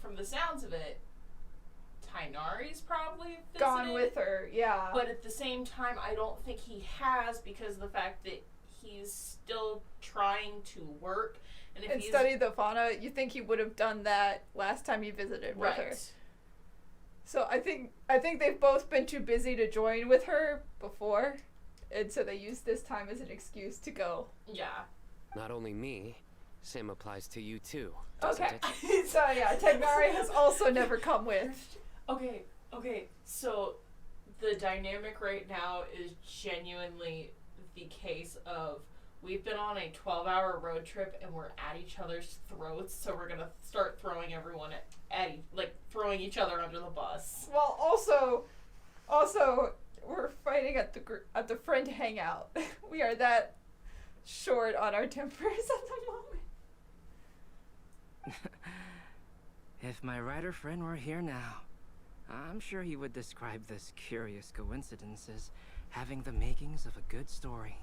from the sounds of it, Tighnari's probably visited. Gone with her, yeah. But at the same time, I don't think he has because of the fact that he's still trying to work. And if and he's study the fauna, you think he would have done that last time he visited with her. So I think they've both been too busy to join with her before, and so they used this time as an excuse to go. Yeah. Not only me, same applies to you too, doesn't Okay. it? So yeah, Tighnari has also never come with. Okay. So the dynamic right now is genuinely the case of we've been on a 12-hour road trip and we're at each other's throats, so we're gonna start throwing everyone throwing each other under the bus. Well, also, we're fighting at the friend hangout. We are that short on our tempers at the moment. If my writer friend were here now, I'm sure he would describe this curious coincidence as having the makings of a good story.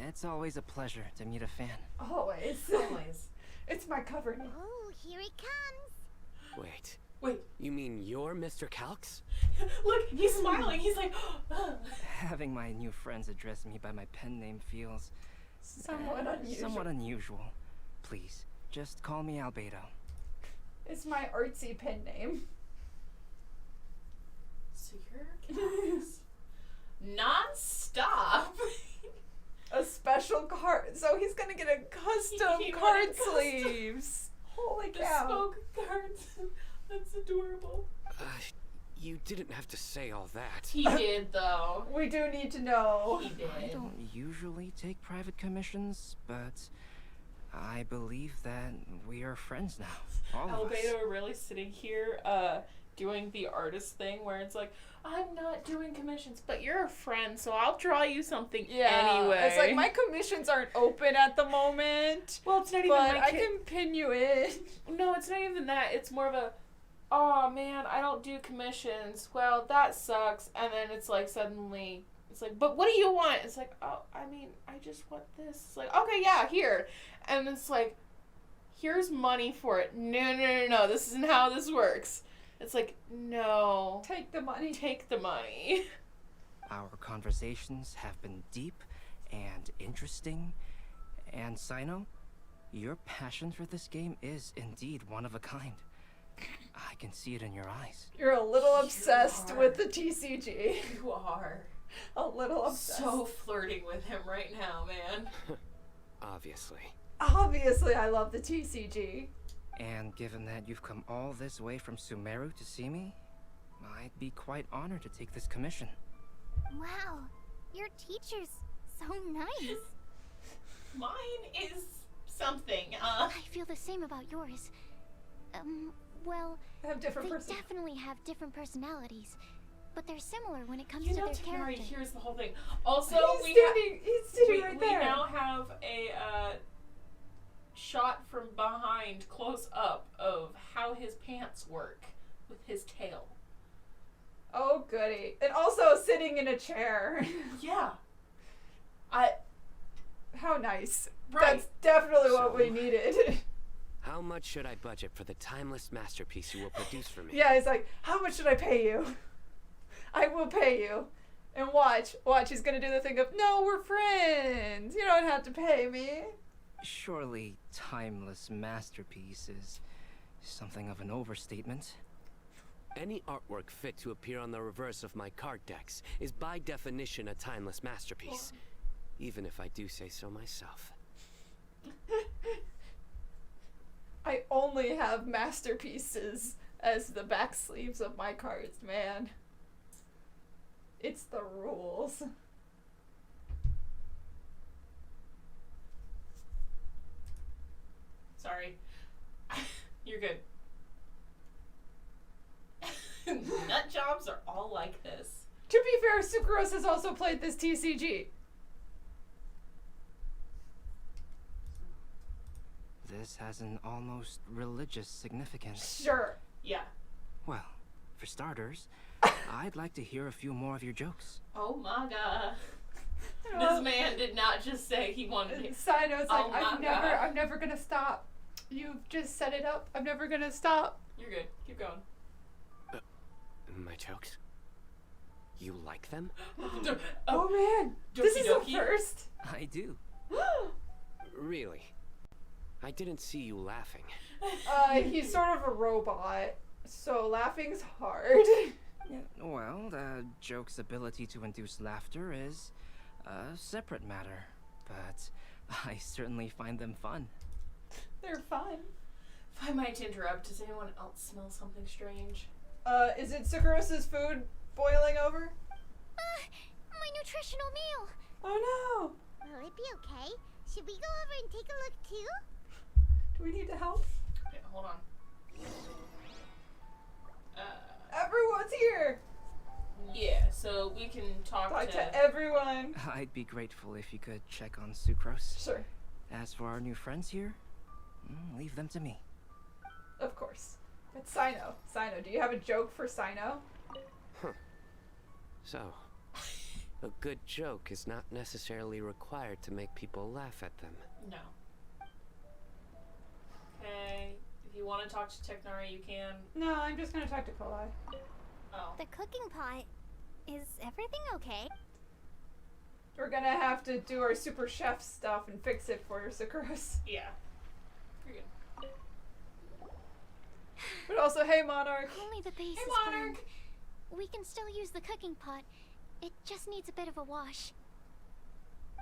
It's always a pleasure to meet a fan. Always. Always. It's my cover name. Oh, here he comes. Wait, you mean you're Mr. Calx? Look, he's smiling. He's like, Having my new friends address me by my pen name feels Somewhat unusual. Please, just call me Albedo. It's my artsy pen name. so you're Calx. Non-stop. A special card. So he's gonna get a custom He card wanted custom. sleeves. Holy cow. Bespoke cards. That's adorable. You didn't have to say all that. He did, though. We do need to know. He did. I don't usually take private commissions, but I believe that we are friends now. All of us. Albedo really sitting here, doing the artist thing where it's like, I'm not doing commissions, but you're a friend, so I'll draw you something anyway. It's like my commissions aren't open at the moment. Well, it's not even But my I can pin you in. No, it's not even that. It's more of a, oh man, I don't do commissions. Well, that sucks. And then it's like suddenly, it's like, but what do you want? It's like, oh, I mean, I just want this. It's like, okay, yeah, here. And it's like, here's money for it. No, this isn't how this works. It's like, no. Take the money. Take the money. Our conversations have been deep and interesting. And Cyno, your passion for this game is indeed one of a kind. I can see it in your eyes. You're a little You obsessed are. with the TCG. You are A little obsessed. so flirting with him right now, man. Obviously. Obviously, I love the TCG. And given that you've come all this way from Sumeru to see me, I'd be quite honored to take this commission. Wow, your teacher's so nice. Mine is something. I feel the same about yours. Well, I have different they personalities. definitely have different personalities, but they're similar when it comes You to know, their Tighnari, character. here's the whole thing. Also, He's sitting right we there. now have a shot from behind, close up, of how his pants work with his tail. Oh, goody. And also sitting in a chair. Yeah. How nice. Right. That's definitely what So- we needed. How much should I budget for the timeless masterpiece you will produce for me? Yeah, he's like, how much should I pay you? I will pay you. And watch, he's gonna do the thing of, no, we're friends. You don't have to pay me. Surely, timeless masterpiece is something of an overstatement. Any artwork fit to appear on the reverse of my card decks is by definition a timeless masterpiece. Even if I do say so myself. I only have masterpieces as the back sleeves of my cards, man. It's the rules. Sorry. You're good. Nut jobs are all like this. To be fair, Sucrose has also played this TCG. This has an almost religious significance. Sure. Yeah. Well, for starters, I'd like to hear a few more of your jokes. Oh my god. This man did not just say he wanted it. Cyno's like, Oh my God. I'm never gonna stop. You've just set it up. I'm never gonna stop. You're good. Keep going. My jokes? You like them? Oh man, this is Doki the doki. first. I do. Really? I didn't see you laughing. He's sort of a robot, so laughing's hard. Yeah, well, the joke's ability to induce laughter is a separate matter, but I certainly find them fun. They're fun. If I might interrupt, does anyone else smell something strange? Is it Sucrose's food boiling over? My nutritional meal. Oh Will it be okay? Should we go over and take a look too? no. Do we need to help? Okay, hold on. Everyone's here. Yeah, so we can talk Talk to... to everyone. I'd be grateful if you could check on Sucrose. Sure, As for our new friends here, leave them to me. of course. But Cyno, do you have a joke for Cyno? So, a good joke is not necessarily required to make people laugh at them. No. Okay, if you want to talk to Tighnari, you can. No, I'm just gonna talk to Collei. Oh. The cooking pot. Is everything okay? We're gonna have to do our super chef stuff and fix it for Sucrose. Yeah. You're good. But also, hey Monarch. Only the base Hey, is Monarch! burned. We can still use the cooking pot. It just needs a bit of a wash.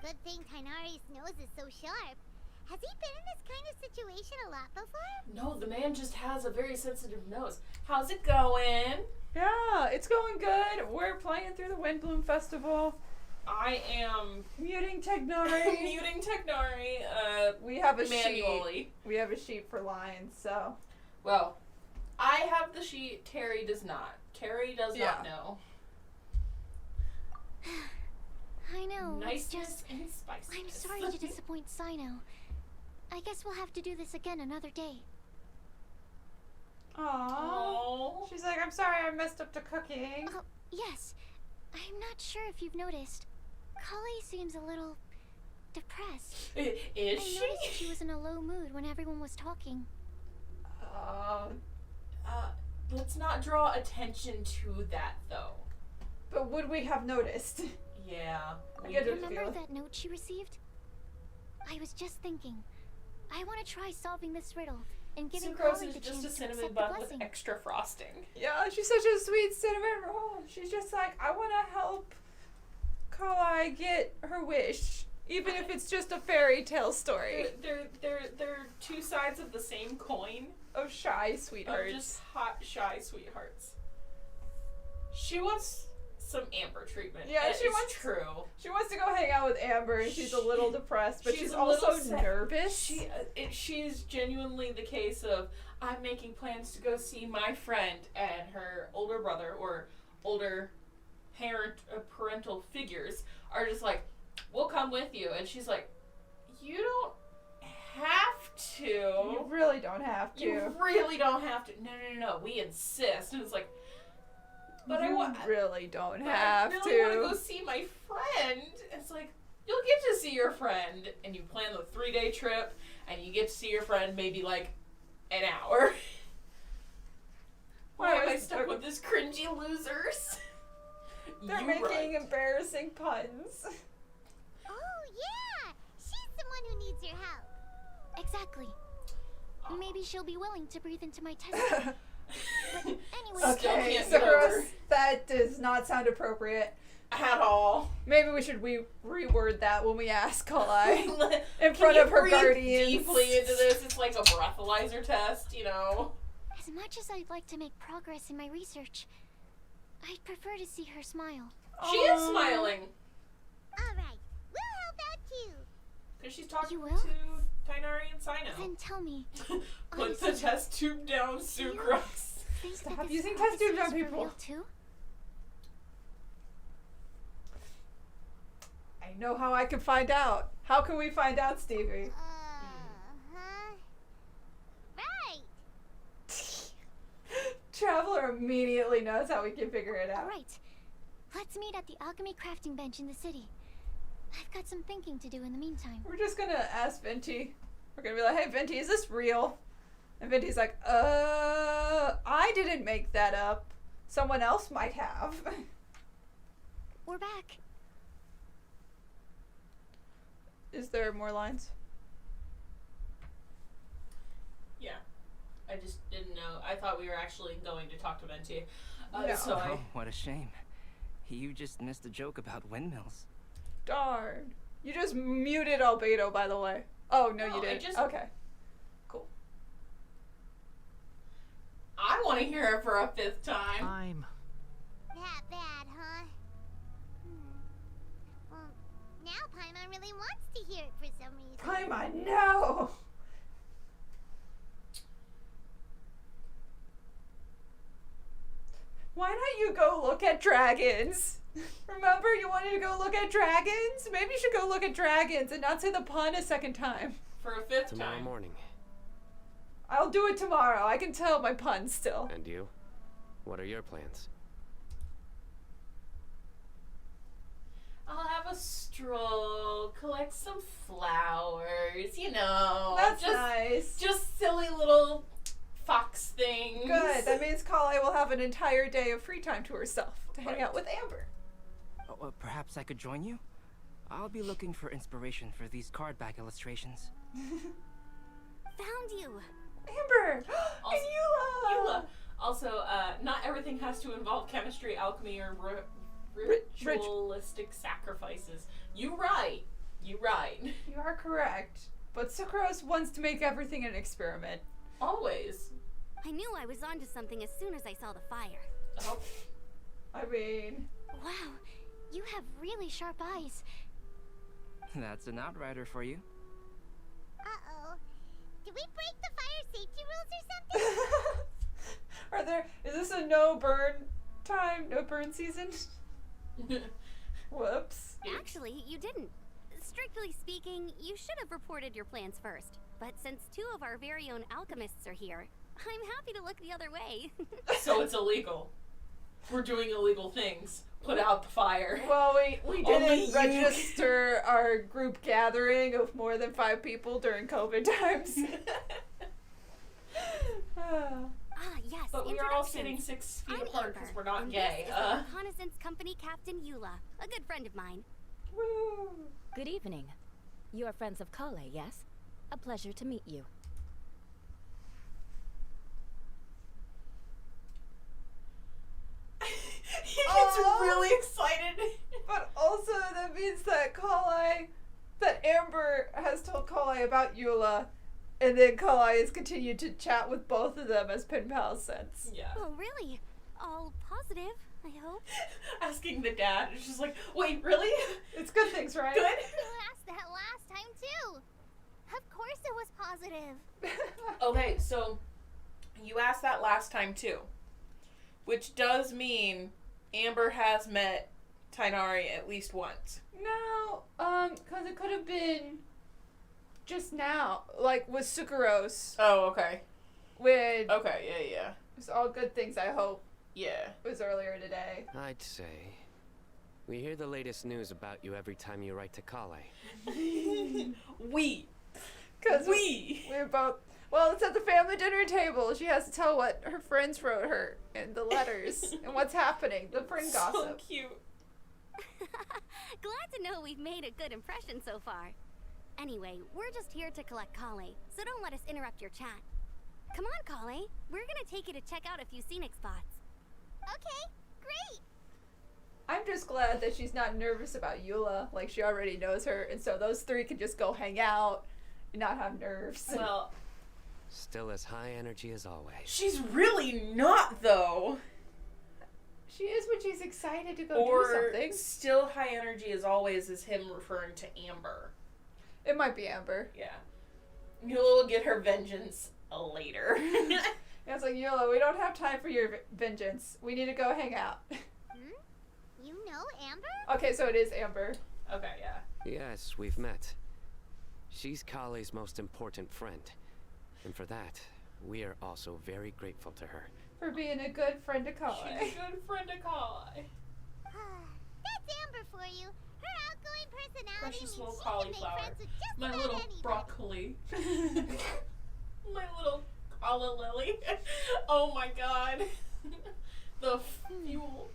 Good thing Tighnari's nose is so sharp. Has he been in this kind of situation a lot before? No, the man just has a very sensitive nose. How's it going? Yeah, it's going good. We're playing through the Windblume Festival. I am Muting Tighnari. muting Tighnari, We have a sheet. manually. We have a sheet for lines, so. Well, I have the sheet, Terry does not. Terry does not know. I know. It's Niceness just. and spiciness. I'm sorry to disappoint Cyno. I guess we'll have to do this again another day. Aww. Oh. She's like, I'm sorry I messed up the cooking. Yes. I'm not sure if you've noticed. Collei seems a little depressed. Is I she? noticed she was in a low mood when everyone was talking. Let's not draw attention to that, though. But would we have noticed? Yeah. I get it. Remember feel. that note she received? I was just thinking. I want to try solving this riddle and giving Sucrose Collei is the just chance a to cinnamon accept the bun with blessing. extra frosting. Yeah, she's such a sweet cinnamon roll. She's just like, I want to help Collei get her wish, even if it's just a fairy tale story They're two sides of the same coin. of shy Of sweethearts. just hot, shy sweethearts. She wants some Amber treatment. Yeah, and she it's wants- true. She wants to go hang out with Amber, and she's a little depressed, but she's she's a also little sad. nervous. She's genuinely the case of, I'm making plans to go see my friend, and her older brother or older parental figures are just like, we'll come with you. And she's like, you don't have to. You really don't have to. You really don't have to. No. We insist. And it's like, but you I really don't but have I really want to. to go see my friend. It's like, you'll get to see your friend, and you plan the 3-day trip, and you get to see your friend maybe like an hour. Why am I stuck with this cringy losers? They're You making right. embarrassing puns. Oh, yeah! She's the one who needs your help. Exactly. Maybe she'll be willing to breathe into my test. But anyway, Still Okay, can't get over. Sucrose, that does not sound appropriate. At all. Maybe we should reword that when we ask Collei in Can front you of her breathe guardians. deeply into this? It's like a breathalyzer test, you know? As much as I'd like to make progress in my research, I'd prefer to see her smile. She is smiling. Alright, we'll help out too. Because she's talking You to will? Tighnari and Cyno. Then tell me, Put the test tube down, Sucrose. think Stop that this using test tubes on prophecy is for people. real too? I know how I can find out. How can we find out, Stevie? Huh? Right. Traveler immediately knows how we can figure it out. Right. Let's meet at the alchemy crafting bench in the city. I've got some thinking to do in the meantime. We're just gonna ask Venti. We're gonna be like, hey Venti, is this real? And Venti's like, I didn't make that up. Someone else might have. We're back. Is there more lines? Yeah. I just didn't know. I thought we were actually going to talk to Venti. No. So Oh, what a shame. You just missed a joke about windmills. Darn. You just muted Albedo, by the way. Oh, no, No, you I didn't. just- Okay. Cool. I want to hear it for a fifth time. I'm That bad, huh? Well, now Paimon really wants to hear it for some reason. Paimon, no! Why not you go look at dragons? Remember you wanted to go look at dragons? Maybe you should go look at dragons and not say the pun a second time. For a fifth Tomorrow time. morning. I'll do it tomorrow. I can tell my puns still. And you? What are your plans? I'll have a stroll, collect some flowers, you know. That's just, nice. Just silly little fox things. Good. That means Collei will have an entire day of free time to herself to hang Right. out with Amber. Oh, perhaps I could join you? I'll be looking for inspiration for these card back illustrations. Found you. Amber! Also- And Eula! Eula. Also, not everything has to involve chemistry, alchemy, or ritualistic sacrifices. You right. You right. You are correct. But Sucrose wants to make everything an experiment. Always. I knew I was onto something as soon as I saw the fire. Oh, I mean, Wow, you have really sharp eyes. That's an outrider for you. Uh-oh. Did we break the fire safety rules or something? is this a no burn time? No burn season? Whoops. Actually, you didn't. Strictly speaking, you should have reported your plans first. But since two of our very own alchemists are here, I'm happy to look the other way. so it's illegal. We're doing illegal things. Put out the fire. Well, we Only didn't you register our group gathering of more than 5 people during COVID times. Yes, But we are all sitting introductions. 6 feet I'm apart Amber, because we're not and gay. This is the reconnaissance company captain Eula, a good friend of mine. Woo. Good evening. You are friends of Collei, yes? A pleasure to meet you. He gets really excited. But also that means that Amber has told Collei about Eula, and then Collei has continued to chat with both of them as pen pals since. Yeah. Oh, really? All positive, I hope. Asking the dad, it's just like, wait, really? It's good things, right? Good? You asked that last time, too. Of course it was positive. Okay, so you asked that last time too, which does mean Amber has met Tighnari at least once. No, because it could have been just now, like with Sucrose, Oh, okay. when Okay, yeah. it was all good things, I hope. Yeah. It was earlier today. I'd say. We hear the latest news about you every time you write to Collei. We. Because We. we're both, well, it's at the family dinner table. She has to tell what her friends wrote her in the letters and what's happening, the friend So gossip. cute. Glad to know we've made a good impression so far. Anyway, we're just here to collect Collei, so don't let us interrupt your chat. Come on, Collei. We're gonna take you to check out a few scenic spots. Okay, great. I'm just glad that she's not nervous about Eula. Like, she already knows her, and so those three can just go hang out and not have nerves. Well, Still as high energy as always. she's really not, though. She is when she's excited to go Or do something. still high energy as always is him referring to Amber. It might be Amber. Yeah. Eula will get her vengeance later. Yeah, it's like, Eula, we don't have time for your vengeance. We need to go hang out. You know Amber? Okay, so it is Amber. Okay, yeah. Yes, we've met. She's Collei's most important friend. And for that, we are also very grateful to her. For being a good friend to She's Collei. a good friend to Collei. That's Amber for you. Her outgoing personality Precious means little she can make cauliflower. friends with just My about little anybody. broccoli. My little calla lily. Oh my god. The fuel.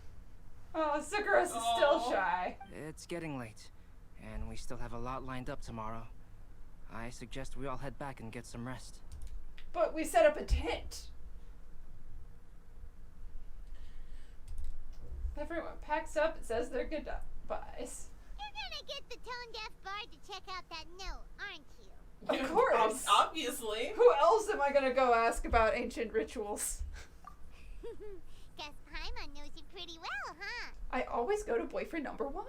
Oh, Sucrose is still shy. It's getting late, and we still have a lot lined up tomorrow. I suggest we all head back and get some rest. But we set up a tent. Everyone packs up and says their goodbyes. You're gonna get the tone deaf bard to check out that note, aren't you? Of course. Obviously. Who else am I gonna go ask about ancient rituals? Guess Paimon knows you pretty well, huh? I always go to boyfriend number 1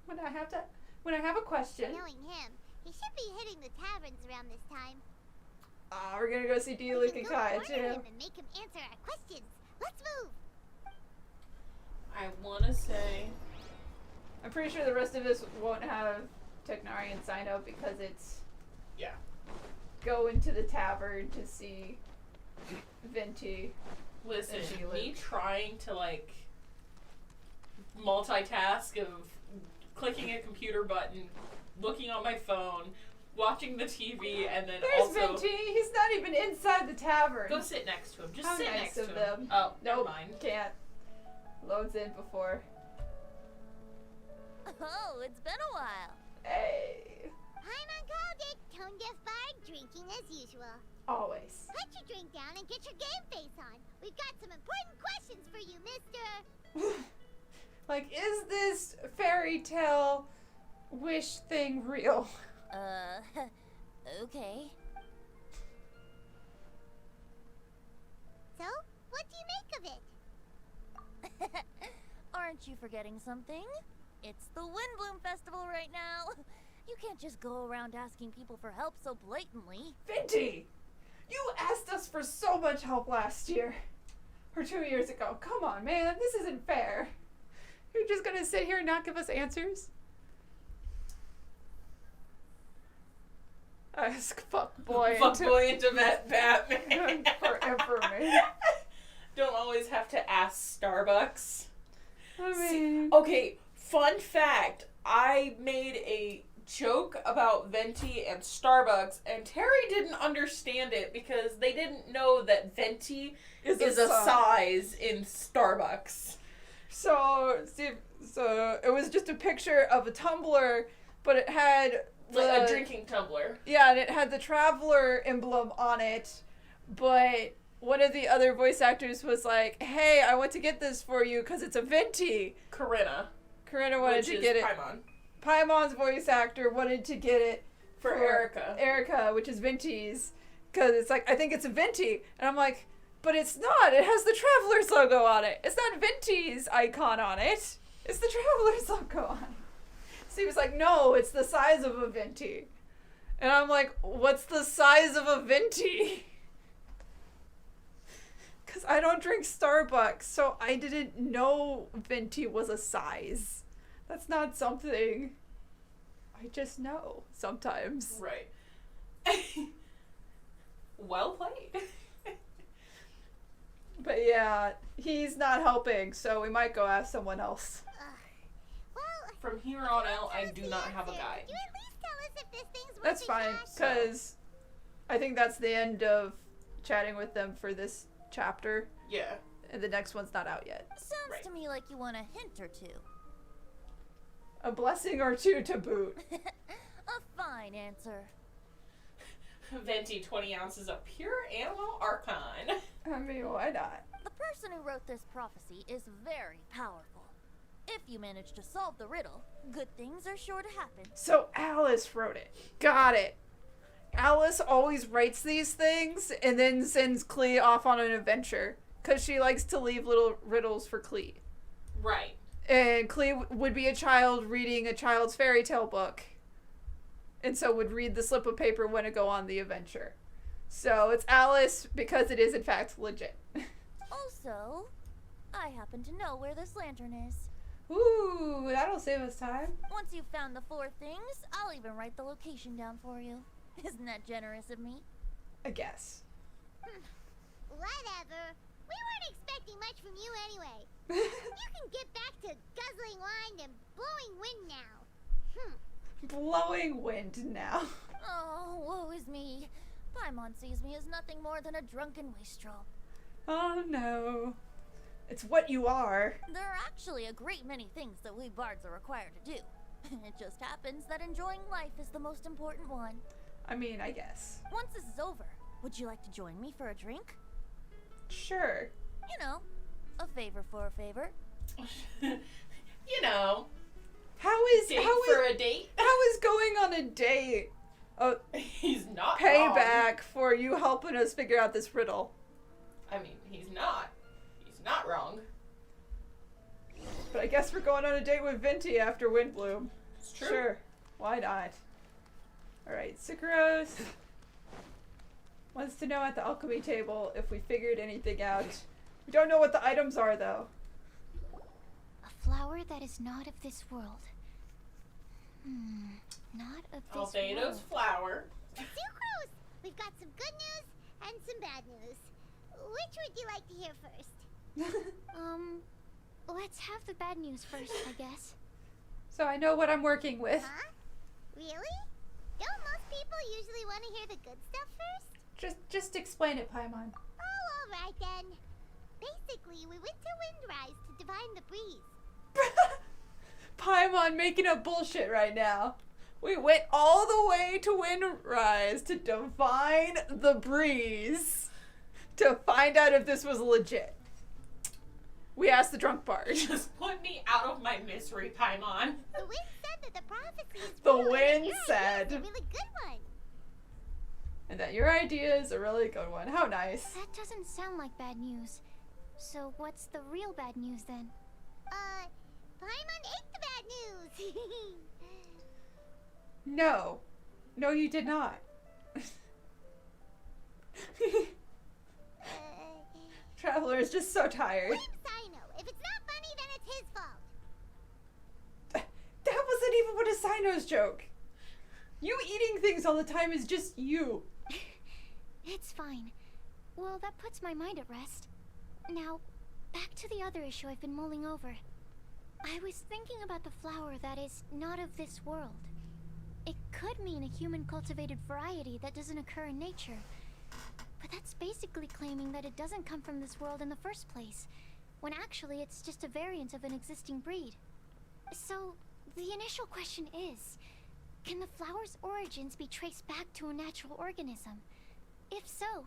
when I have a question. Knowing him, he should be hitting the taverns around this time. We're gonna go see D. We Luke can and go Kaya corner too. him and make him answer our questions. Let's move. I wanna say I'm pretty sure the rest of us won't have Tighnari and Cyno because it's yeah. go into the tavern to see Venti. Listen, And she me lived. trying to like multitask of clicking a computer button, looking on my phone, watching the TV, and then There's also Venti. He's not even inside the tavern. go sit next to him. Just How sit nice next of to him. them. Oh, never Nope, mind. can't. Loads in before. Oh, it's been a while. Hey, Paimon called it. Tone deaf bard drinking as usual. always. Put your drink down and get your game face on. We've got some important questions for you, mister. Like, is this fairy tale wish thing real? Okay. So, what do you make of it? Aren't you forgetting something? It's the Windblume Festival right now. You can't just go around asking people for help so blatantly. Venti! You asked us for so much help last year. Or 2 years ago. Come on, man. This isn't fair. You're just gonna sit here and not give us answers? Ask fuckboy Fuckboy into Batman. forever, man. Don't always have to ask Starbucks. I mean... Okay, fun fact. I made a joke about Venti and Starbucks, and Terry didn't understand it because they didn't know that Venti is a size in Starbucks. So it was just a picture of a tumbler, but it had Like a drinking tumbler. Yeah, and it had the Traveler emblem on it, but one of the other voice actors was like, hey, I want to get this for you because it's a Venti. Corinna wanted to get it. Paimon. Paimon's voice actor wanted to get it For Erica. Erica, which is Venti's, because it's like, I think it's a Venti. And I'm like, but it's not. It has the Traveler's logo on it. It's not Venti's icon on it. It's the Traveler's logo on it. So he was like, no, it's the size of a Venti. And I'm like, what's the size of a Venti? Because I don't drink Starbucks, so I didn't know Venti was a size. That's not something I just know sometimes. Right. Well played. But yeah, he's not helping, so we might go ask someone else. Well, From here on out, I do not have a answer. guide. Could you at least tell us if this thing's worth That's the fine, cash? because I think that's the end of chatting with them for this chapter, Yeah. and the next one's not out yet. Sounds Right. to me like you want a hint or two. A blessing or two to boot. A fine answer. Venti, 20 ounces of pure animal archon. I mean, why not? The person who wrote this prophecy is very powerful. If you manage to solve the riddle, good things are sure to happen. So Alice wrote it. Got it. Alice always writes these things and then sends Klee off on an adventure because she likes to leave little riddles for Klee. Right. And Klee would be a child reading a child's fairy tale book, and so would read the slip of paper when it go on the adventure. So it's Alice because it is in fact legit. Also, I happen to know where this lantern is. Ooh, that'll save us time. Once you've found the 4 things, I'll even write the location down for you. Isn't that generous of me? I guess. Whatever. We weren't expecting much from you anyway. You can get back to guzzling wine and blowing wind now. Blowing wind now. Oh, woe is me. Paimon sees me as nothing more than a drunken wastrel. Oh no. It's what you are. There are actually a great many things that we bards are required to do. It just happens that enjoying life is the most important one. I mean, I guess. Once this is over, would you like to join me for a drink? Sure. You know, a favor for a favor. You know. How is a date? How is going on a date He's not payback wrong. for you helping us figure out this riddle? I mean, he's not. He's not wrong. But I guess we're going on a date with Venti after Windblume. It's true. Sure. Why not? Alright, Sucrose wants to know at the alchemy table if we figured anything out. We don't know what the items are, though. A flower that is not of this world. Not of this Albedo's world. flower. Sucrose! We've got some good news and some bad news. Which would you like to hear first? Let's have the bad news first, I guess. So I know what I'm working with. Huh? Really? Don't most people usually want to hear the good stuff first? Just explain it, Paimon. Oh, alright then. Basically, we went to Windrise to divine the breeze. Paimon making up bullshit right now. We went all the way to Windrise to divine the breeze to find out if this was legit. We asked the drunk bard. Just put me out of my misery, Paimon. The wind said that the prophecy is The real and wind your said. idea is a really good one. And that your idea is a really good one. How nice. That doesn't sound like bad news. So what's the real bad news then? Paimon ate the bad news. No. No, you did not. Traveler is just so tired. Blame Cyno. If it's not funny, then it's his fault. That wasn't even what a Cyno's joke. You eating things all the time is just you. It's fine. Well, that puts my mind at rest. Now, back to the other issue I've been mulling over. I was thinking about the flower that is not of this world. It could mean a human-cultivated variety that doesn't occur in nature. But that's basically claiming that it doesn't come from this world in the first place, when actually it's just a variant of an existing breed. So, the initial question is, can the flower's origins be traced back to a natural organism? If so,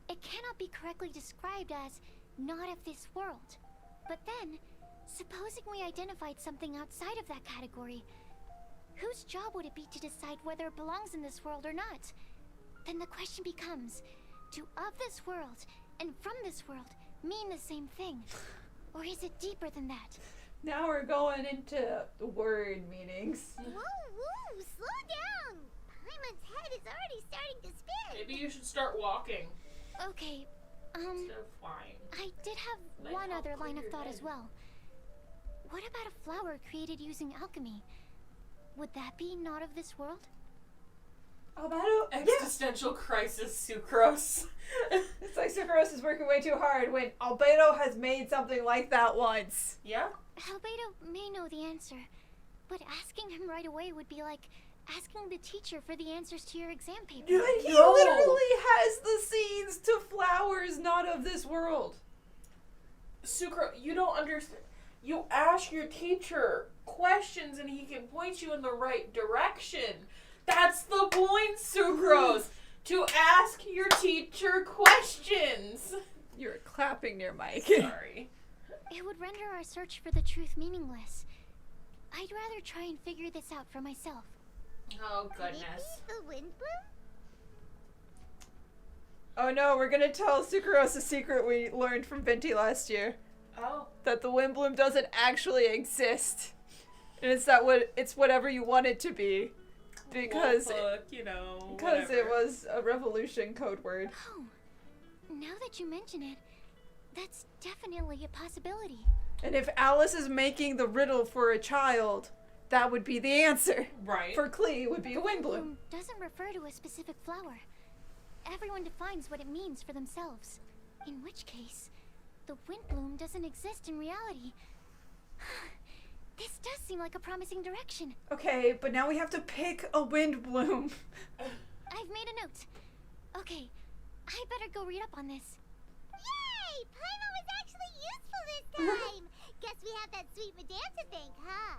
it cannot be correctly described as not of this world. But then, supposing we identified something outside of that category, whose job would it be to decide whether it belongs in this world or not? Then the question becomes, do of this world and from this world mean the same thing? Or is it deeper than that? Now we're going into word meanings. Whoa, slow down. Paimon's head is already starting to spin. Maybe you should start walking Okay, instead of flying. I did have Like, one how other line clear of your thought head. as well. What about a flower created using alchemy? Would that be not of this world? Albedo? Existential crisis, Sucrose. It's like Sucrose is working way too hard when Albedo has made something like that once. Yeah? Albedo may know the answer, but asking him right away would be like asking the teacher for the answers to your exam paper. But he No. literally has the seeds to flowers not of this world. Sucrose, you don't understand. You ask your teacher questions and he can point you in the right direction. That's the point, Sucrose. To ask your teacher questions. You're clapping near Mike. Sorry. It would render our search for the truth meaningless. I'd rather try and figure this out for myself. Oh, Could it goodness. be the Windblume? Oh no, we're gonna tell Sucrose a secret we learned from Venti last year. Oh. That the Windblume doesn't actually exist. And it's whatever you want it to be. Because whatever. it was a revolution code word. Oh, now that you mention it, that's definitely a possibility. And if Alice is making the riddle for a child, that would be the answer. Right. For Collei, it would be a Windblume. Doesn't refer to a specific flower. Everyone defines what it means for themselves. In which case, the Windblume doesn't exist in reality. This does seem like a promising direction. Okay, but now we have to pick a Windblume. I've made a note. Okay, I better go read up on this. Yay! Paimon was actually useful this time! Guess we have that sweet madame to thank, huh?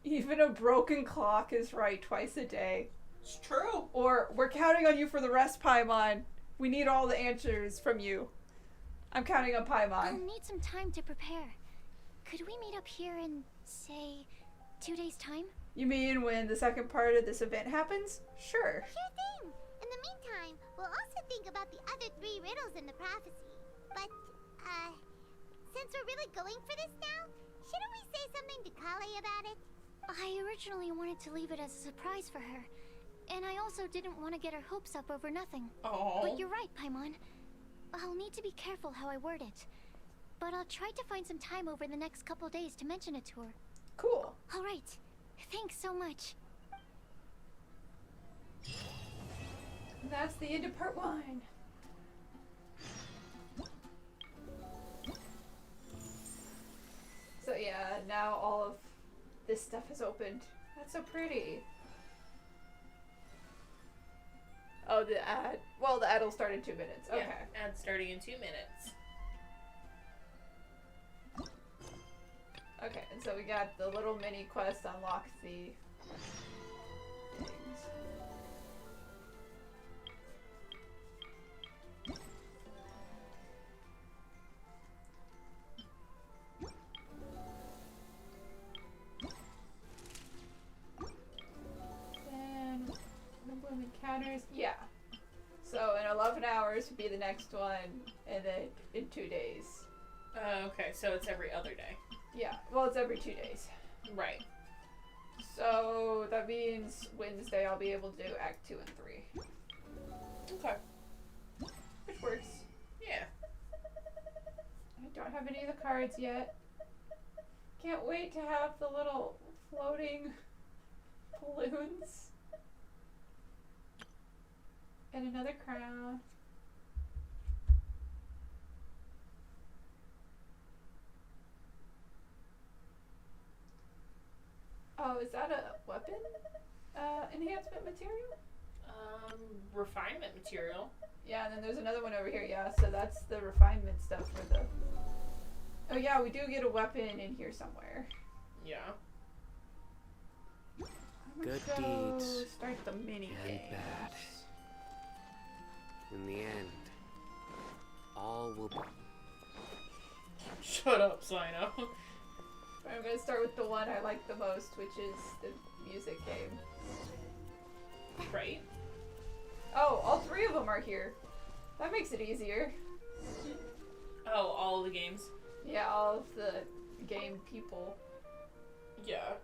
Even a broken clock is right twice a day. It's true. Or, we're counting on you for the rest, Paimon. We need all the answers from you. I'm counting on I'll Paimon. need some time to prepare. Could we meet up here in, say, 2 days' time? You mean when the second part of this event happens? Sure. Sure thing. In the meantime, we'll also think about the other 3 riddles in the prophecy. But, since we're really going for this now, shouldn't we say something to Collei about it? I originally wanted to leave it as a surprise for her. And I also didn't want to get her hopes up over nothing. Oh. But you're right, Paimon. I'll need to be careful how I word it. But I'll try to find some time over the next couple days to mention it to her. Cool. All right. Thanks so much. And that's the end of part 1. So yeah, now all of this stuff is opened. That's so pretty. Oh, the ad. Well, the ad will start in 2 minutes. Okay. Yeah, ad starting in 2 minutes. Okay, and so we got the little mini quest unlock the things. Then Windblume encounters. Yeah. So in 11 hours would be the next one, and then in 2 days. Okay, so it's every other day. Yeah, well, it's every 2 days. Right. So that means Wednesday I'll be able to do Act 2 and 3. Okay. Which works. Yeah. I don't have any of the cards yet. Can't wait to have the little floating balloons. And another crown. Oh, is that a weapon enhancement material? Refinement material. Yeah, and then there's another one over here. Yeah, so that's the refinement stuff for the... Oh yeah, we do get a weapon in here somewhere. Yeah. I'm Good gonna deeds start the mini and game. bad. In the end, all will be... Shut up, Cyno. I'm gonna start with the one I like the most, which is the music game. Right? Oh, all 3 of them are here. That makes it easier. Oh, all the games? Yeah, all of the game people. Yeah.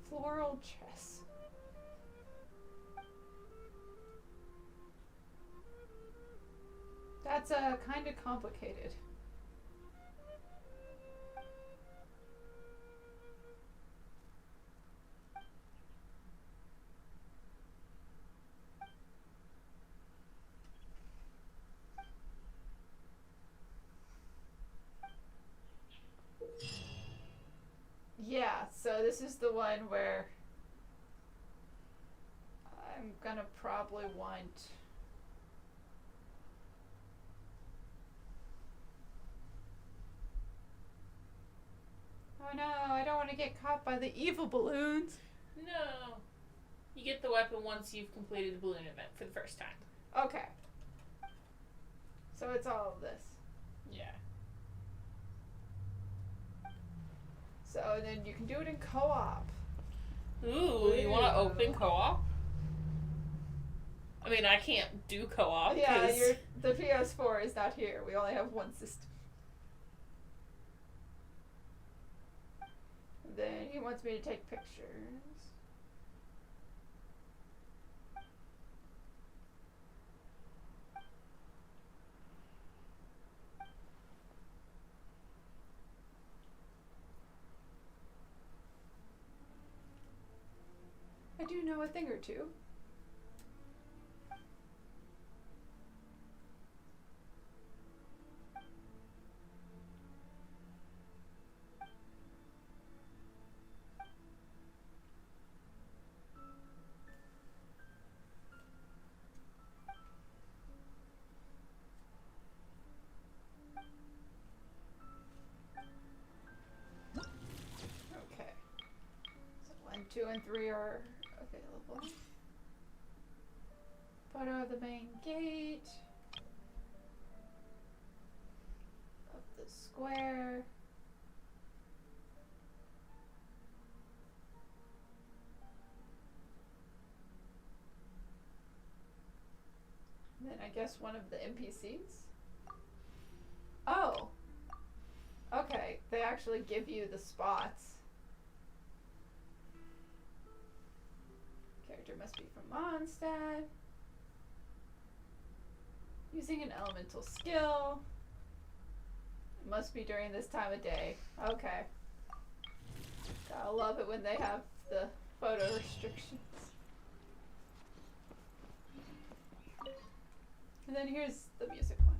Floral chess. That's kind of complicated. Yeah, so this is the one where I'm gonna probably want... Oh no, I don't want to get caught by the evil balloons. No. You get the weapon once you've completed the balloon event for the first time. Okay. So it's all of this. Yeah. So then you can do it in co-op. Ooh, you want to open co-op? I mean, I can't do co-op. Yeah, the PS4 is not here. We only have one system. Then he wants me to take pictures. I do know a thing or two. Okay. So 1, 2, and 3 are available. Photo of the main gate. Of the square. And then I guess one of the NPCs. Oh. Okay, they actually give you the spots. Character must be from Mondstadt. Using an elemental skill. It must be during this time of day. Okay. Gotta love it when they have the photo restrictions. And then here's the music one.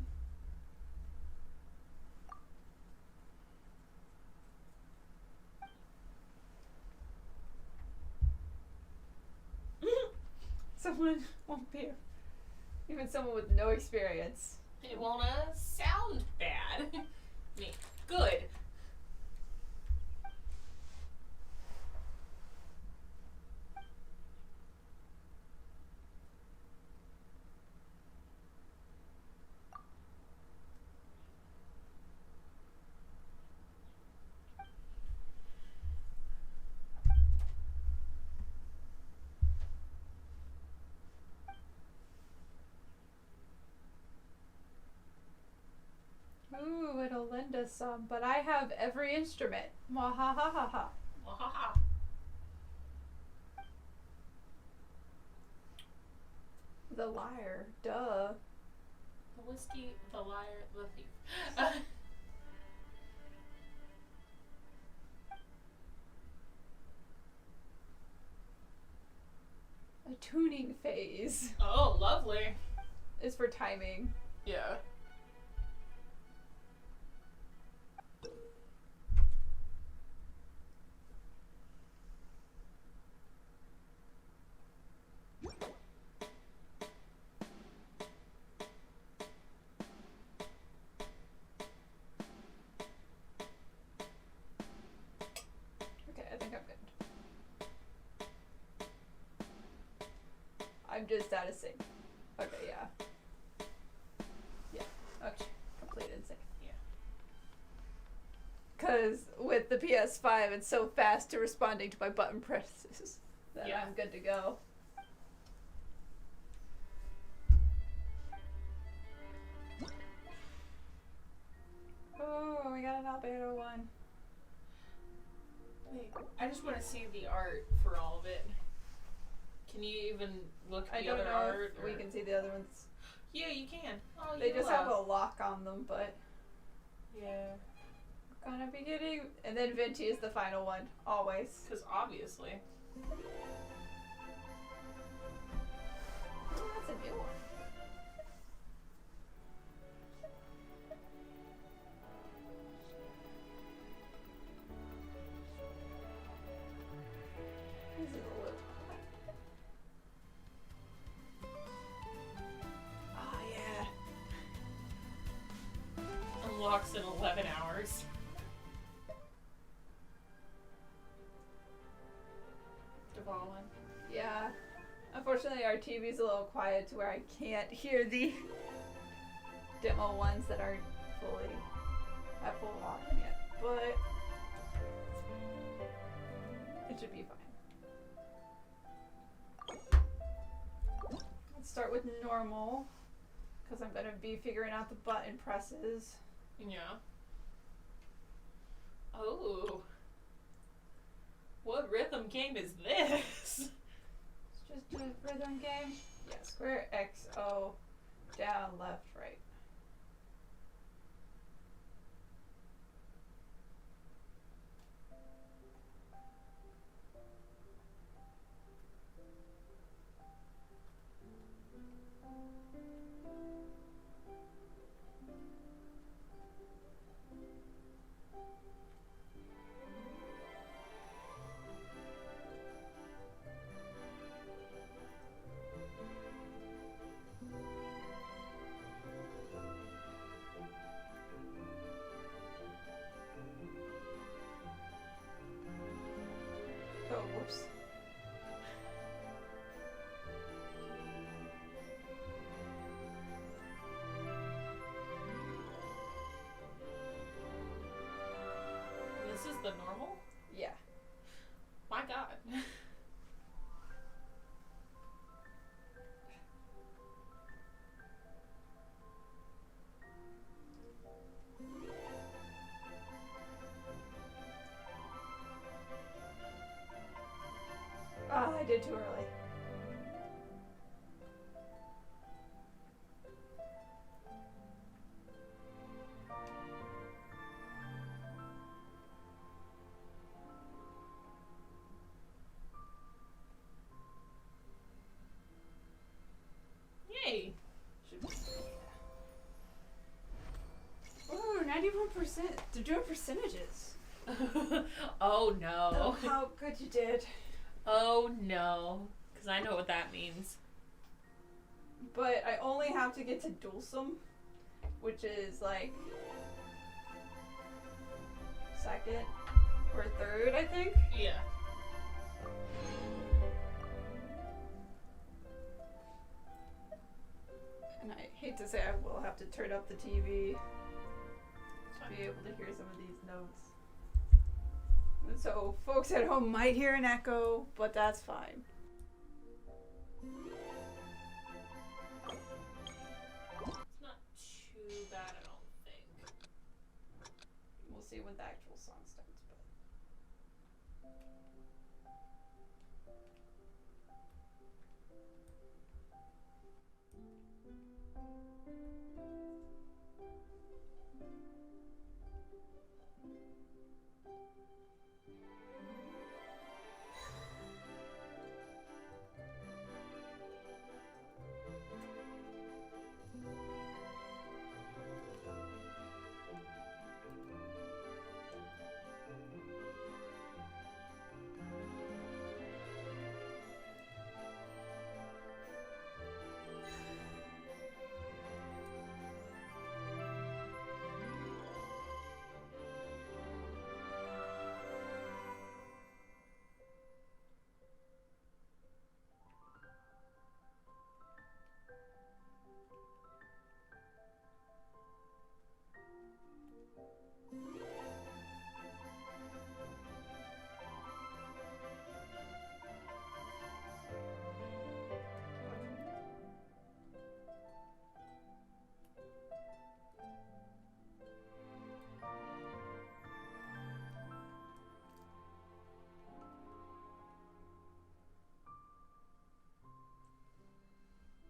Someone won't be, even someone with no experience. It won't sound bad. I mean, good. Ooh, it'll lend us some, but I have every instrument. Mwahahaha. Wahaha. The lyre, duh. The whiskey, the liar, the thief. A tuning phase Oh, lovely. is for timing. Yeah. Okay, I think I'm good. I'm just out of sync. Okay, yeah. Yeah, okay. Complete in sync. Yeah. Because with the PS5, it's so fast to responding to my button presses that Yeah. I'm good to go. Oh, we got an Albedo one. Wait, I just want to see the art for all of it. Can you even look at I the don't other know art? if we or- can see the other ones. Yeah, you can. Oh, They you just have a lock on them, but Yeah. we're gonna be getting. And then Venti is the final one, always. Because obviously. Oh, that's a new one. This is a little. Oh yeah. Unlocks in 11 hours. following. Yeah. Unfortunately, our TV's a little quiet to where I can't hear the demo ones that aren't fully at full volume yet, but it should be fine. Let's start with normal, because I'm going to be figuring out the button presses. Yeah. Oh. What rhythm game is this? Let's just do a rhythm game. Yeah, square, X, O, down, left, right. Oh, whoops. This is the normal? Yeah. My god. Ah, I did too early. Yay. Ooh, 91%. They're doing percentages. Oh no. Oh, how good you did. Oh no. Because I know what that means. But I only have to get to Dulcim, which is like second or third, I think. Yeah. And I hate to say I will have to turn up the TV to be able to hear some of these notes. And so folks at home might hear an echo, but that's fine. It's not too bad, I don't think. We'll see when the actual song starts, but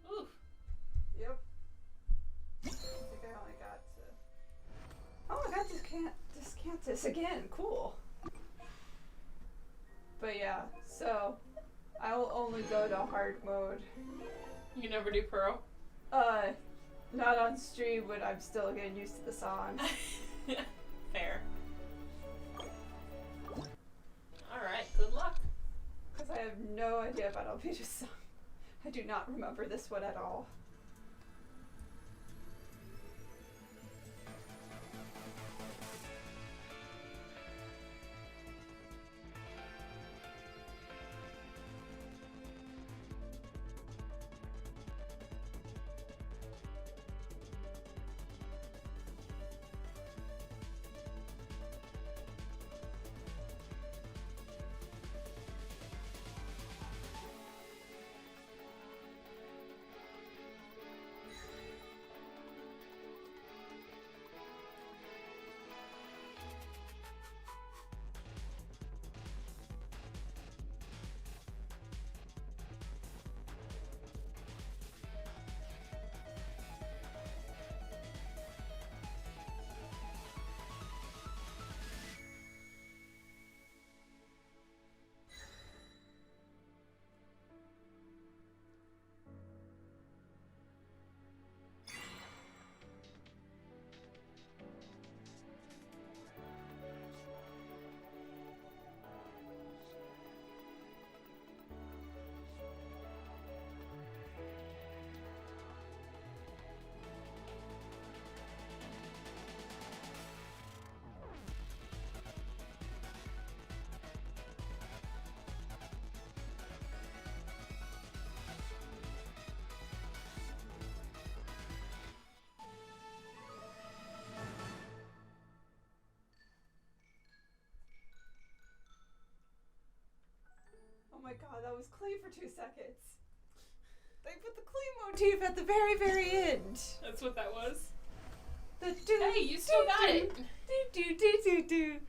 Oof. yep. I think I only got to. Oh, I got Descantus again. Cool. But yeah, so I will only go to hard mode. You never do pro? Not on stream, but I'm still getting used to the song. Fair. Alright, good luck. Because I have no idea about Alvida's song. I do not remember this one at all. my god, that was Klee for 2 seconds. They put the Klee motif at the very, very end. That's what that was? The do, Hey, you still got it. Do.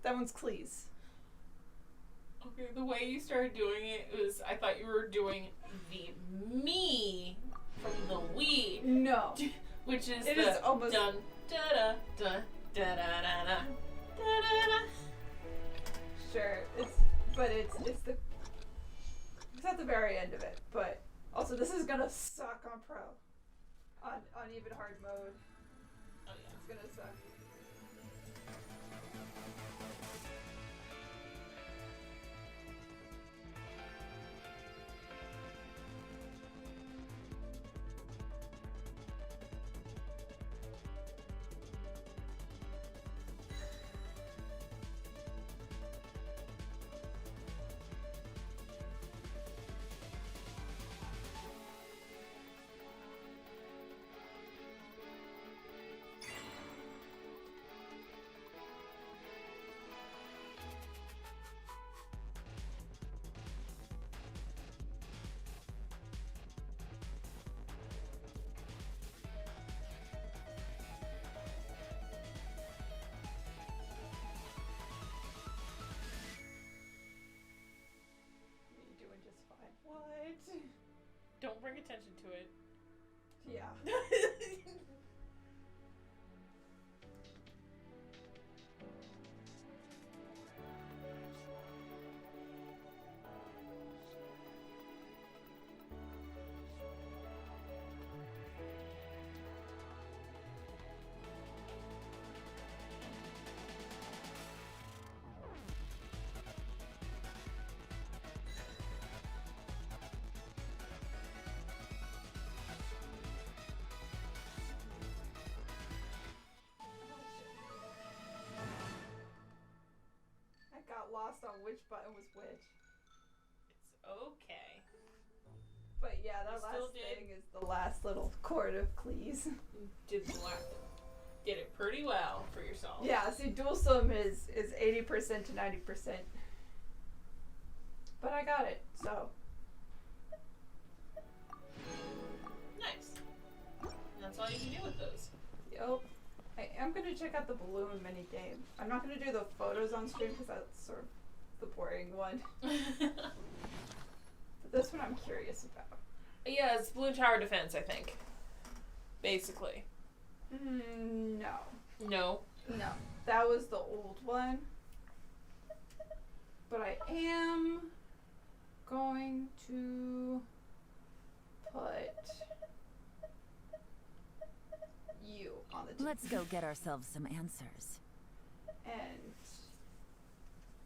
That one's Klee's. Okay, the way you started doing it was, I thought you were doing the me from the Wii. No. Which is It the is almost... dun da da da da da da da da. Sure, it's at the very end of it, but also this is gonna suck on pro. On even hard mode. Oh yeah. It's gonna suck. What? Don't bring attention to it. Yeah. Got lost on which button was which. It's okay. But yeah, that last thing is the last little chord of Klee's. Did it pretty well for yourself. Yeah, see, dual sum is 80% to 90%. But I got it, so. Nice. That's all you can do with those. Yep. I am going to check out the balloon mini game. I'm not going to do the photos on stream because that's sort of the boring one. But this one I'm curious about. Yeah, it's balloon tower defense, I think. Basically. No. No? No. That was the old one. But I am going to put you on the team. Let's go get ourselves some answers. And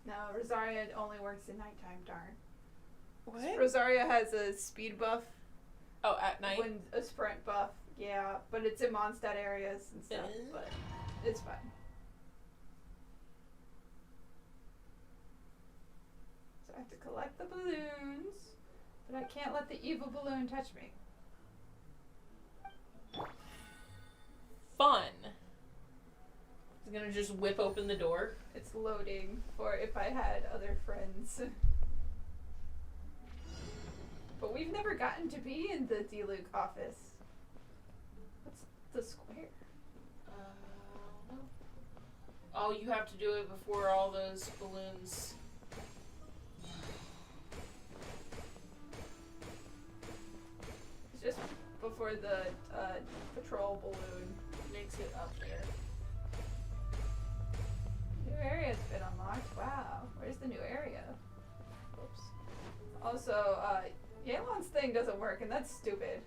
no, Rosaria only works in nighttime, darn. What? Rosaria has a speed buff. Oh, at night? When a sprint buff, yeah. But it's in Mondstadt areas and stuff, but it's fine. So I have to collect the balloons, but I can't let the evil balloon touch me. Fun. It's gonna just whip open the door. It's loading for if I had other friends. But we've never gotten to be in the D-Luke office. What's the square? Oh, you have to do it before all those balloons. It's just before the patrol balloon Makes it up there. New area's been unlocked. Wow. Where's the new area? Whoops. Also, Yelan's thing doesn't work, and that's stupid.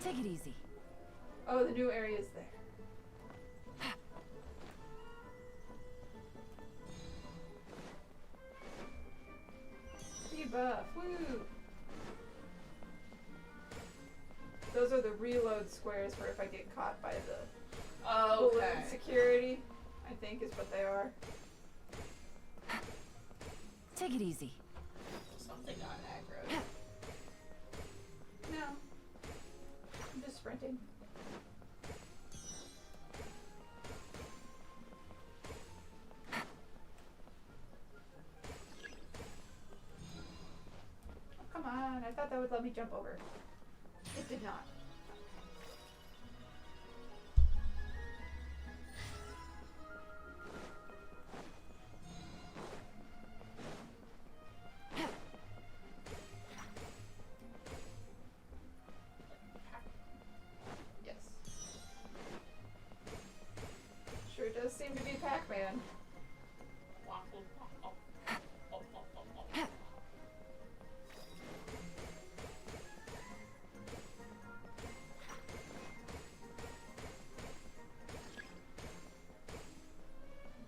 Take it easy. Oh, the new area's there. Debuff. Woo! Those are the reload squares for if I get caught by the balloon security, I think is what they are. Take it easy. Something got aggro. No. I'm just sprinting. have let me jump over. It did not. Yes. Sure does seem to be Pac-Man.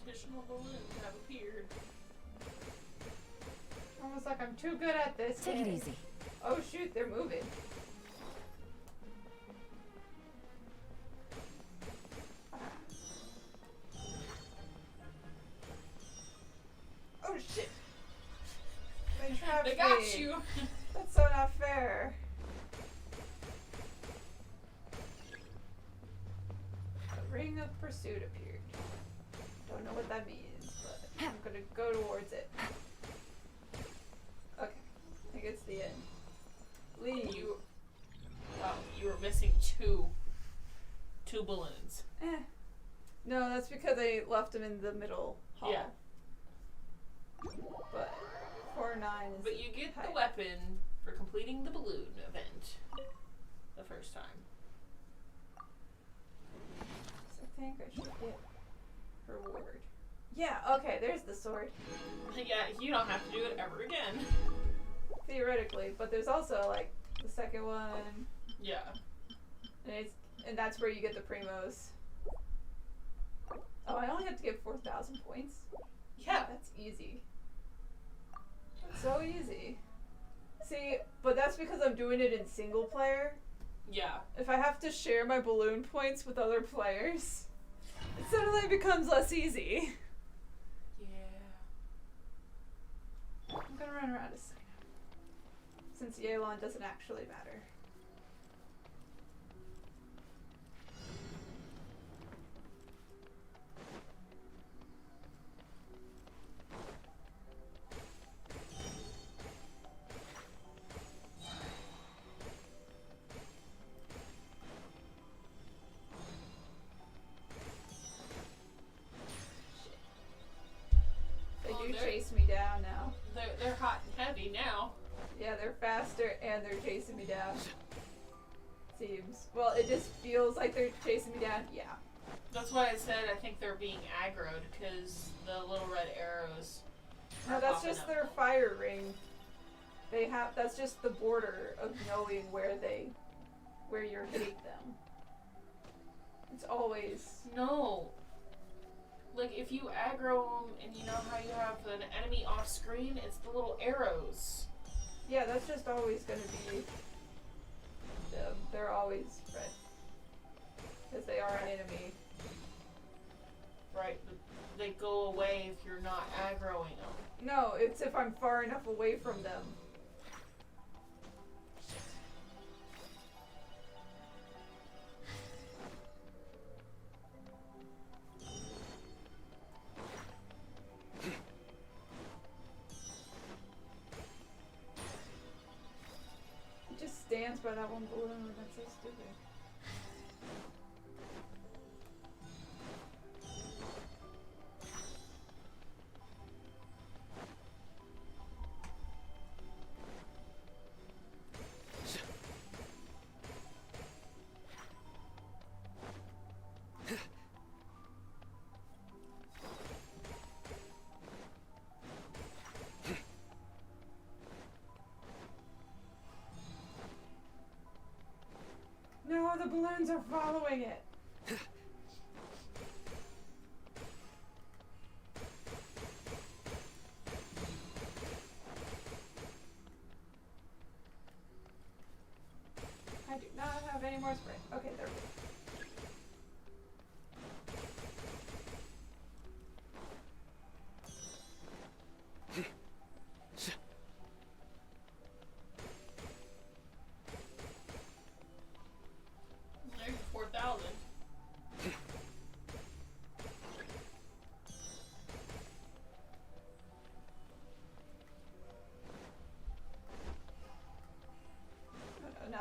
Additional balloons have appeared. Almost like I'm too good at this. Take it game. easy. Oh shoot, they're moving. Oh shit! They trapped They got me. you. That's so not fair. A ring of pursuit appeared. Don't know what that means, but I'm gonna go towards it. Okay, I think it's the end. Leave. You were missing two balloons. No, that's because I left them in the middle hall. Yeah. But 4-9 is. But you get high. the weapon for completing the balloon event the first time. So I think I should get reward. Yeah, okay, there's the sword. Yeah, you don't have to do it ever again. Theoretically, but there's also like the second one, Yeah. and that's where you get the primos. Oh, I only have to get 4,000 points. Yeah. That's easy. That's so easy. See, but that's because I'm doing it in single player. Yeah. If I have to share my balloon points with other players, it suddenly becomes less easy. Yeah. I'm gonna run around a Cyno, since Yelan doesn't actually matter. They Oh, do they're- chase me down now. They're hot and heavy now. Yeah, they're faster and they're chasing me down. Seems. Well, it just feels like they're chasing me down. Yeah. That's why I said I think they're being aggroed because the little red arrows. No, are that's popping just up. their fire ring. They have. That's just the border of knowing where you're hitting them. It's always. No. Like if you aggro them and you know how you have an enemy off screen, it's the little arrows. Yeah, that's just always gonna be them. They're always red. Because they are an enemy. Right, but they go away if you're not aggroing them. No, it's if I'm far enough away from them. It just stands by that one balloon, and that's so stupid. No, the balloons are following it. I do not have any more spray. Okay, there we go. There's 4,000.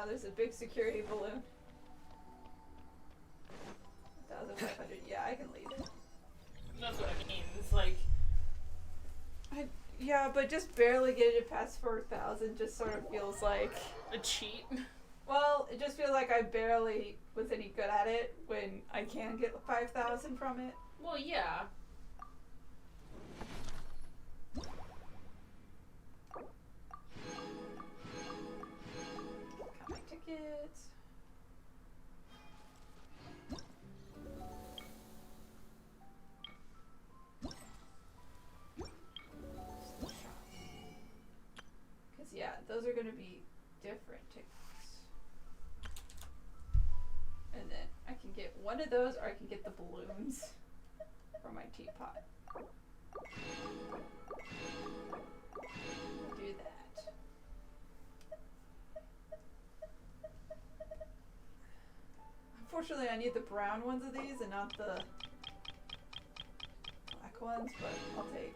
now there's a big security balloon. 1,500. Yeah, I can leave. That's what I mean. It's like... Yeah, but just barely getting it past 4,000 just sort of feels like... a cheat. Well, it just feels like I barely was any good at it when I can get 5,000 from it. Well, yeah. Got my tickets. Because, yeah, those are going to be different tickets. And then I can get one of those, or I can get the balloons for my teapot. I'll do that. Unfortunately, I need the brown ones of these and not the black ones, but I'll take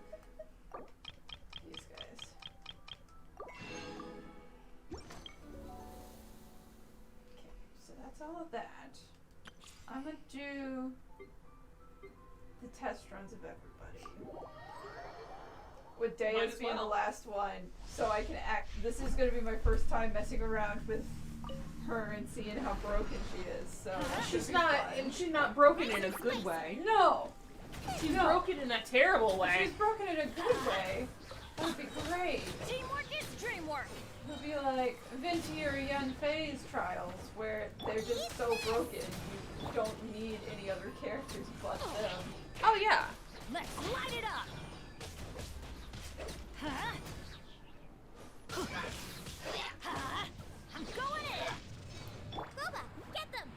these guys. Okay, so that's all of that. I'm gonna do the test runs of everybody. With Might Deyha as being the well. last one, so I can act. This is gonna be my first time messing around with her and seeing how broken she is. So that should She's be not, fun. and she's not broken in a good way. No, She's No. broken in a terrible if way. she's broken in a good way. That would be great. Teamwork is dreamwork. It would be like Venti or Young Faye's trials, where they're just so broken you don't need any other characters but them. Oh yeah. Let's light it up. Huh? Huh? I'm going in. Booba, get them!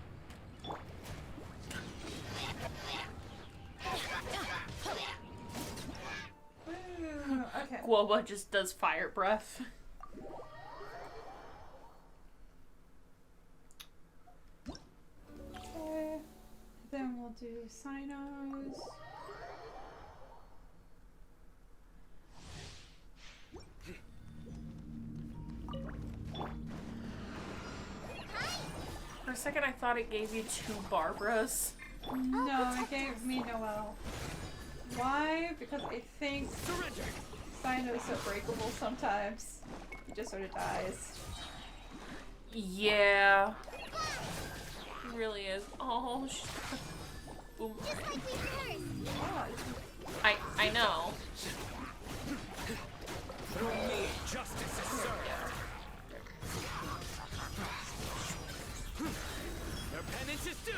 Woo, okay. Guoba just does fire breath. Okay. Then we'll do Cynos. For a second, I thought it gave you 2 Barbaras. No, it gave me Noelle. Why? Because I think Cyno's so breakable sometimes. He just sort of dies. Yeah. It really is. Oh, she's boom. Just like we first! Yeah, I know. Through me, justice is served. Their penance is due.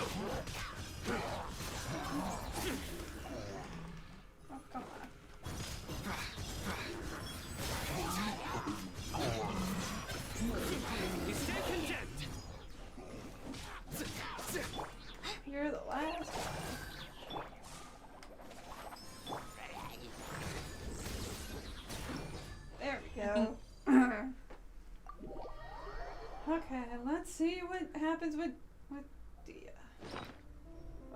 oh, come on. We stand condemned. You're the last one. There we go. Okay, let's see what happens with Deyha.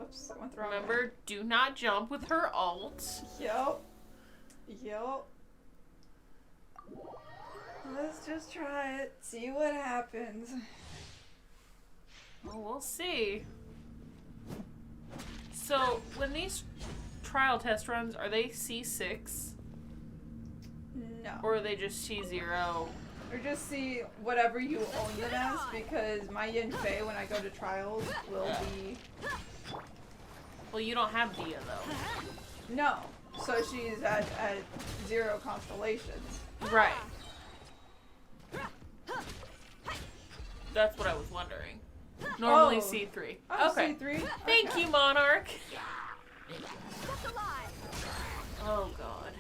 Oops, I went the wrong way. Remember, do not jump with her ult. Yup. Yup. Let's just try it. See what happens. Well, we'll see. So, when these trial test runs, are they C6? No. Or are they just C0? Or just see whatever you own them as, because my Yin Fei, when I go to trials, will be... Well, you don't have Deyha, though. No. So she's at 0 constellations. Right. That's what I was wondering. Normally Oh. C3. Oh, Okay. C3? Thank Okay. you, Monarch. Look alive. Oh, God.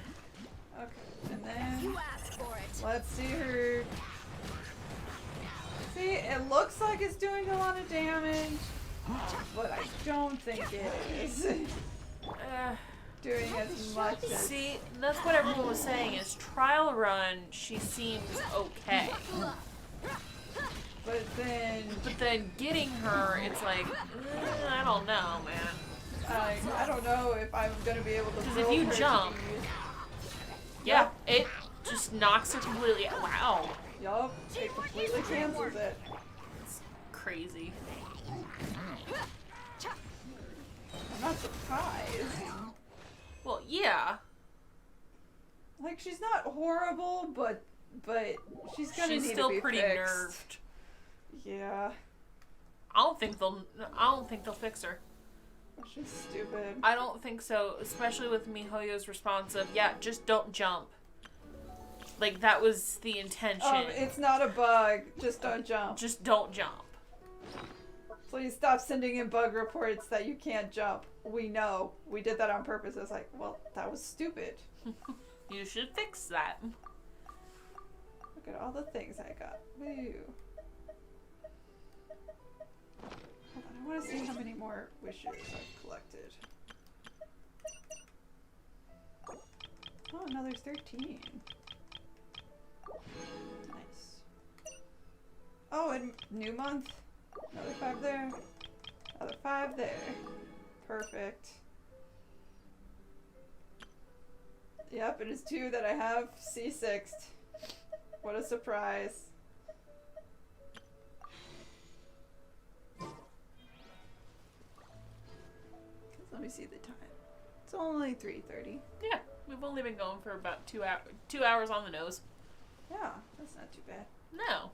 Okay, and then You asked for it. let's see her. See, it looks like it's doing a lot of damage, but I don't think it is doing as much as... See, that's what everyone was saying, is trial run, she seems okay. But then getting her, it's like, I don't know, man. I don't know if I'm gonna be able to. Because if build you her to jump, be- yeah, it just knocks her completely. Wow. Yup, it completely cancels it. crazy. I'm not surprised. Well, yeah. Like, she's not horrible, but she's gonna She's need still to be pretty fixed. nerfed. Yeah. I don't think they'll fix her. She's stupid. I don't think so, especially with MiHoYo's response of, yeah, just don't jump. Like, that was the intention. It's not a bug. Just don't jump. Just don't jump. Please stop sending in bug reports that you can't jump. We know. We did that on purpose. It's like, well, that was stupid. You should fix that. Look at all the things I got. Woo. Hold on, I want to see how many more wishes I've collected. Oh, now there's 13. Nice. Oh, and new month. Another 5 there. Another 5 there. Perfect. Yep, it is 2 that I have C6'd. What a surprise. Let me see the time. It's only 3:30. Yeah, we've only been going for about 2 hours on the nose. Yeah, that's not too bad. No.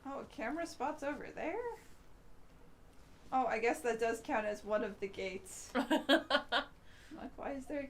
Oh, a camera spot's over there? Oh, I guess that does count as one of the gates. Like, why is there a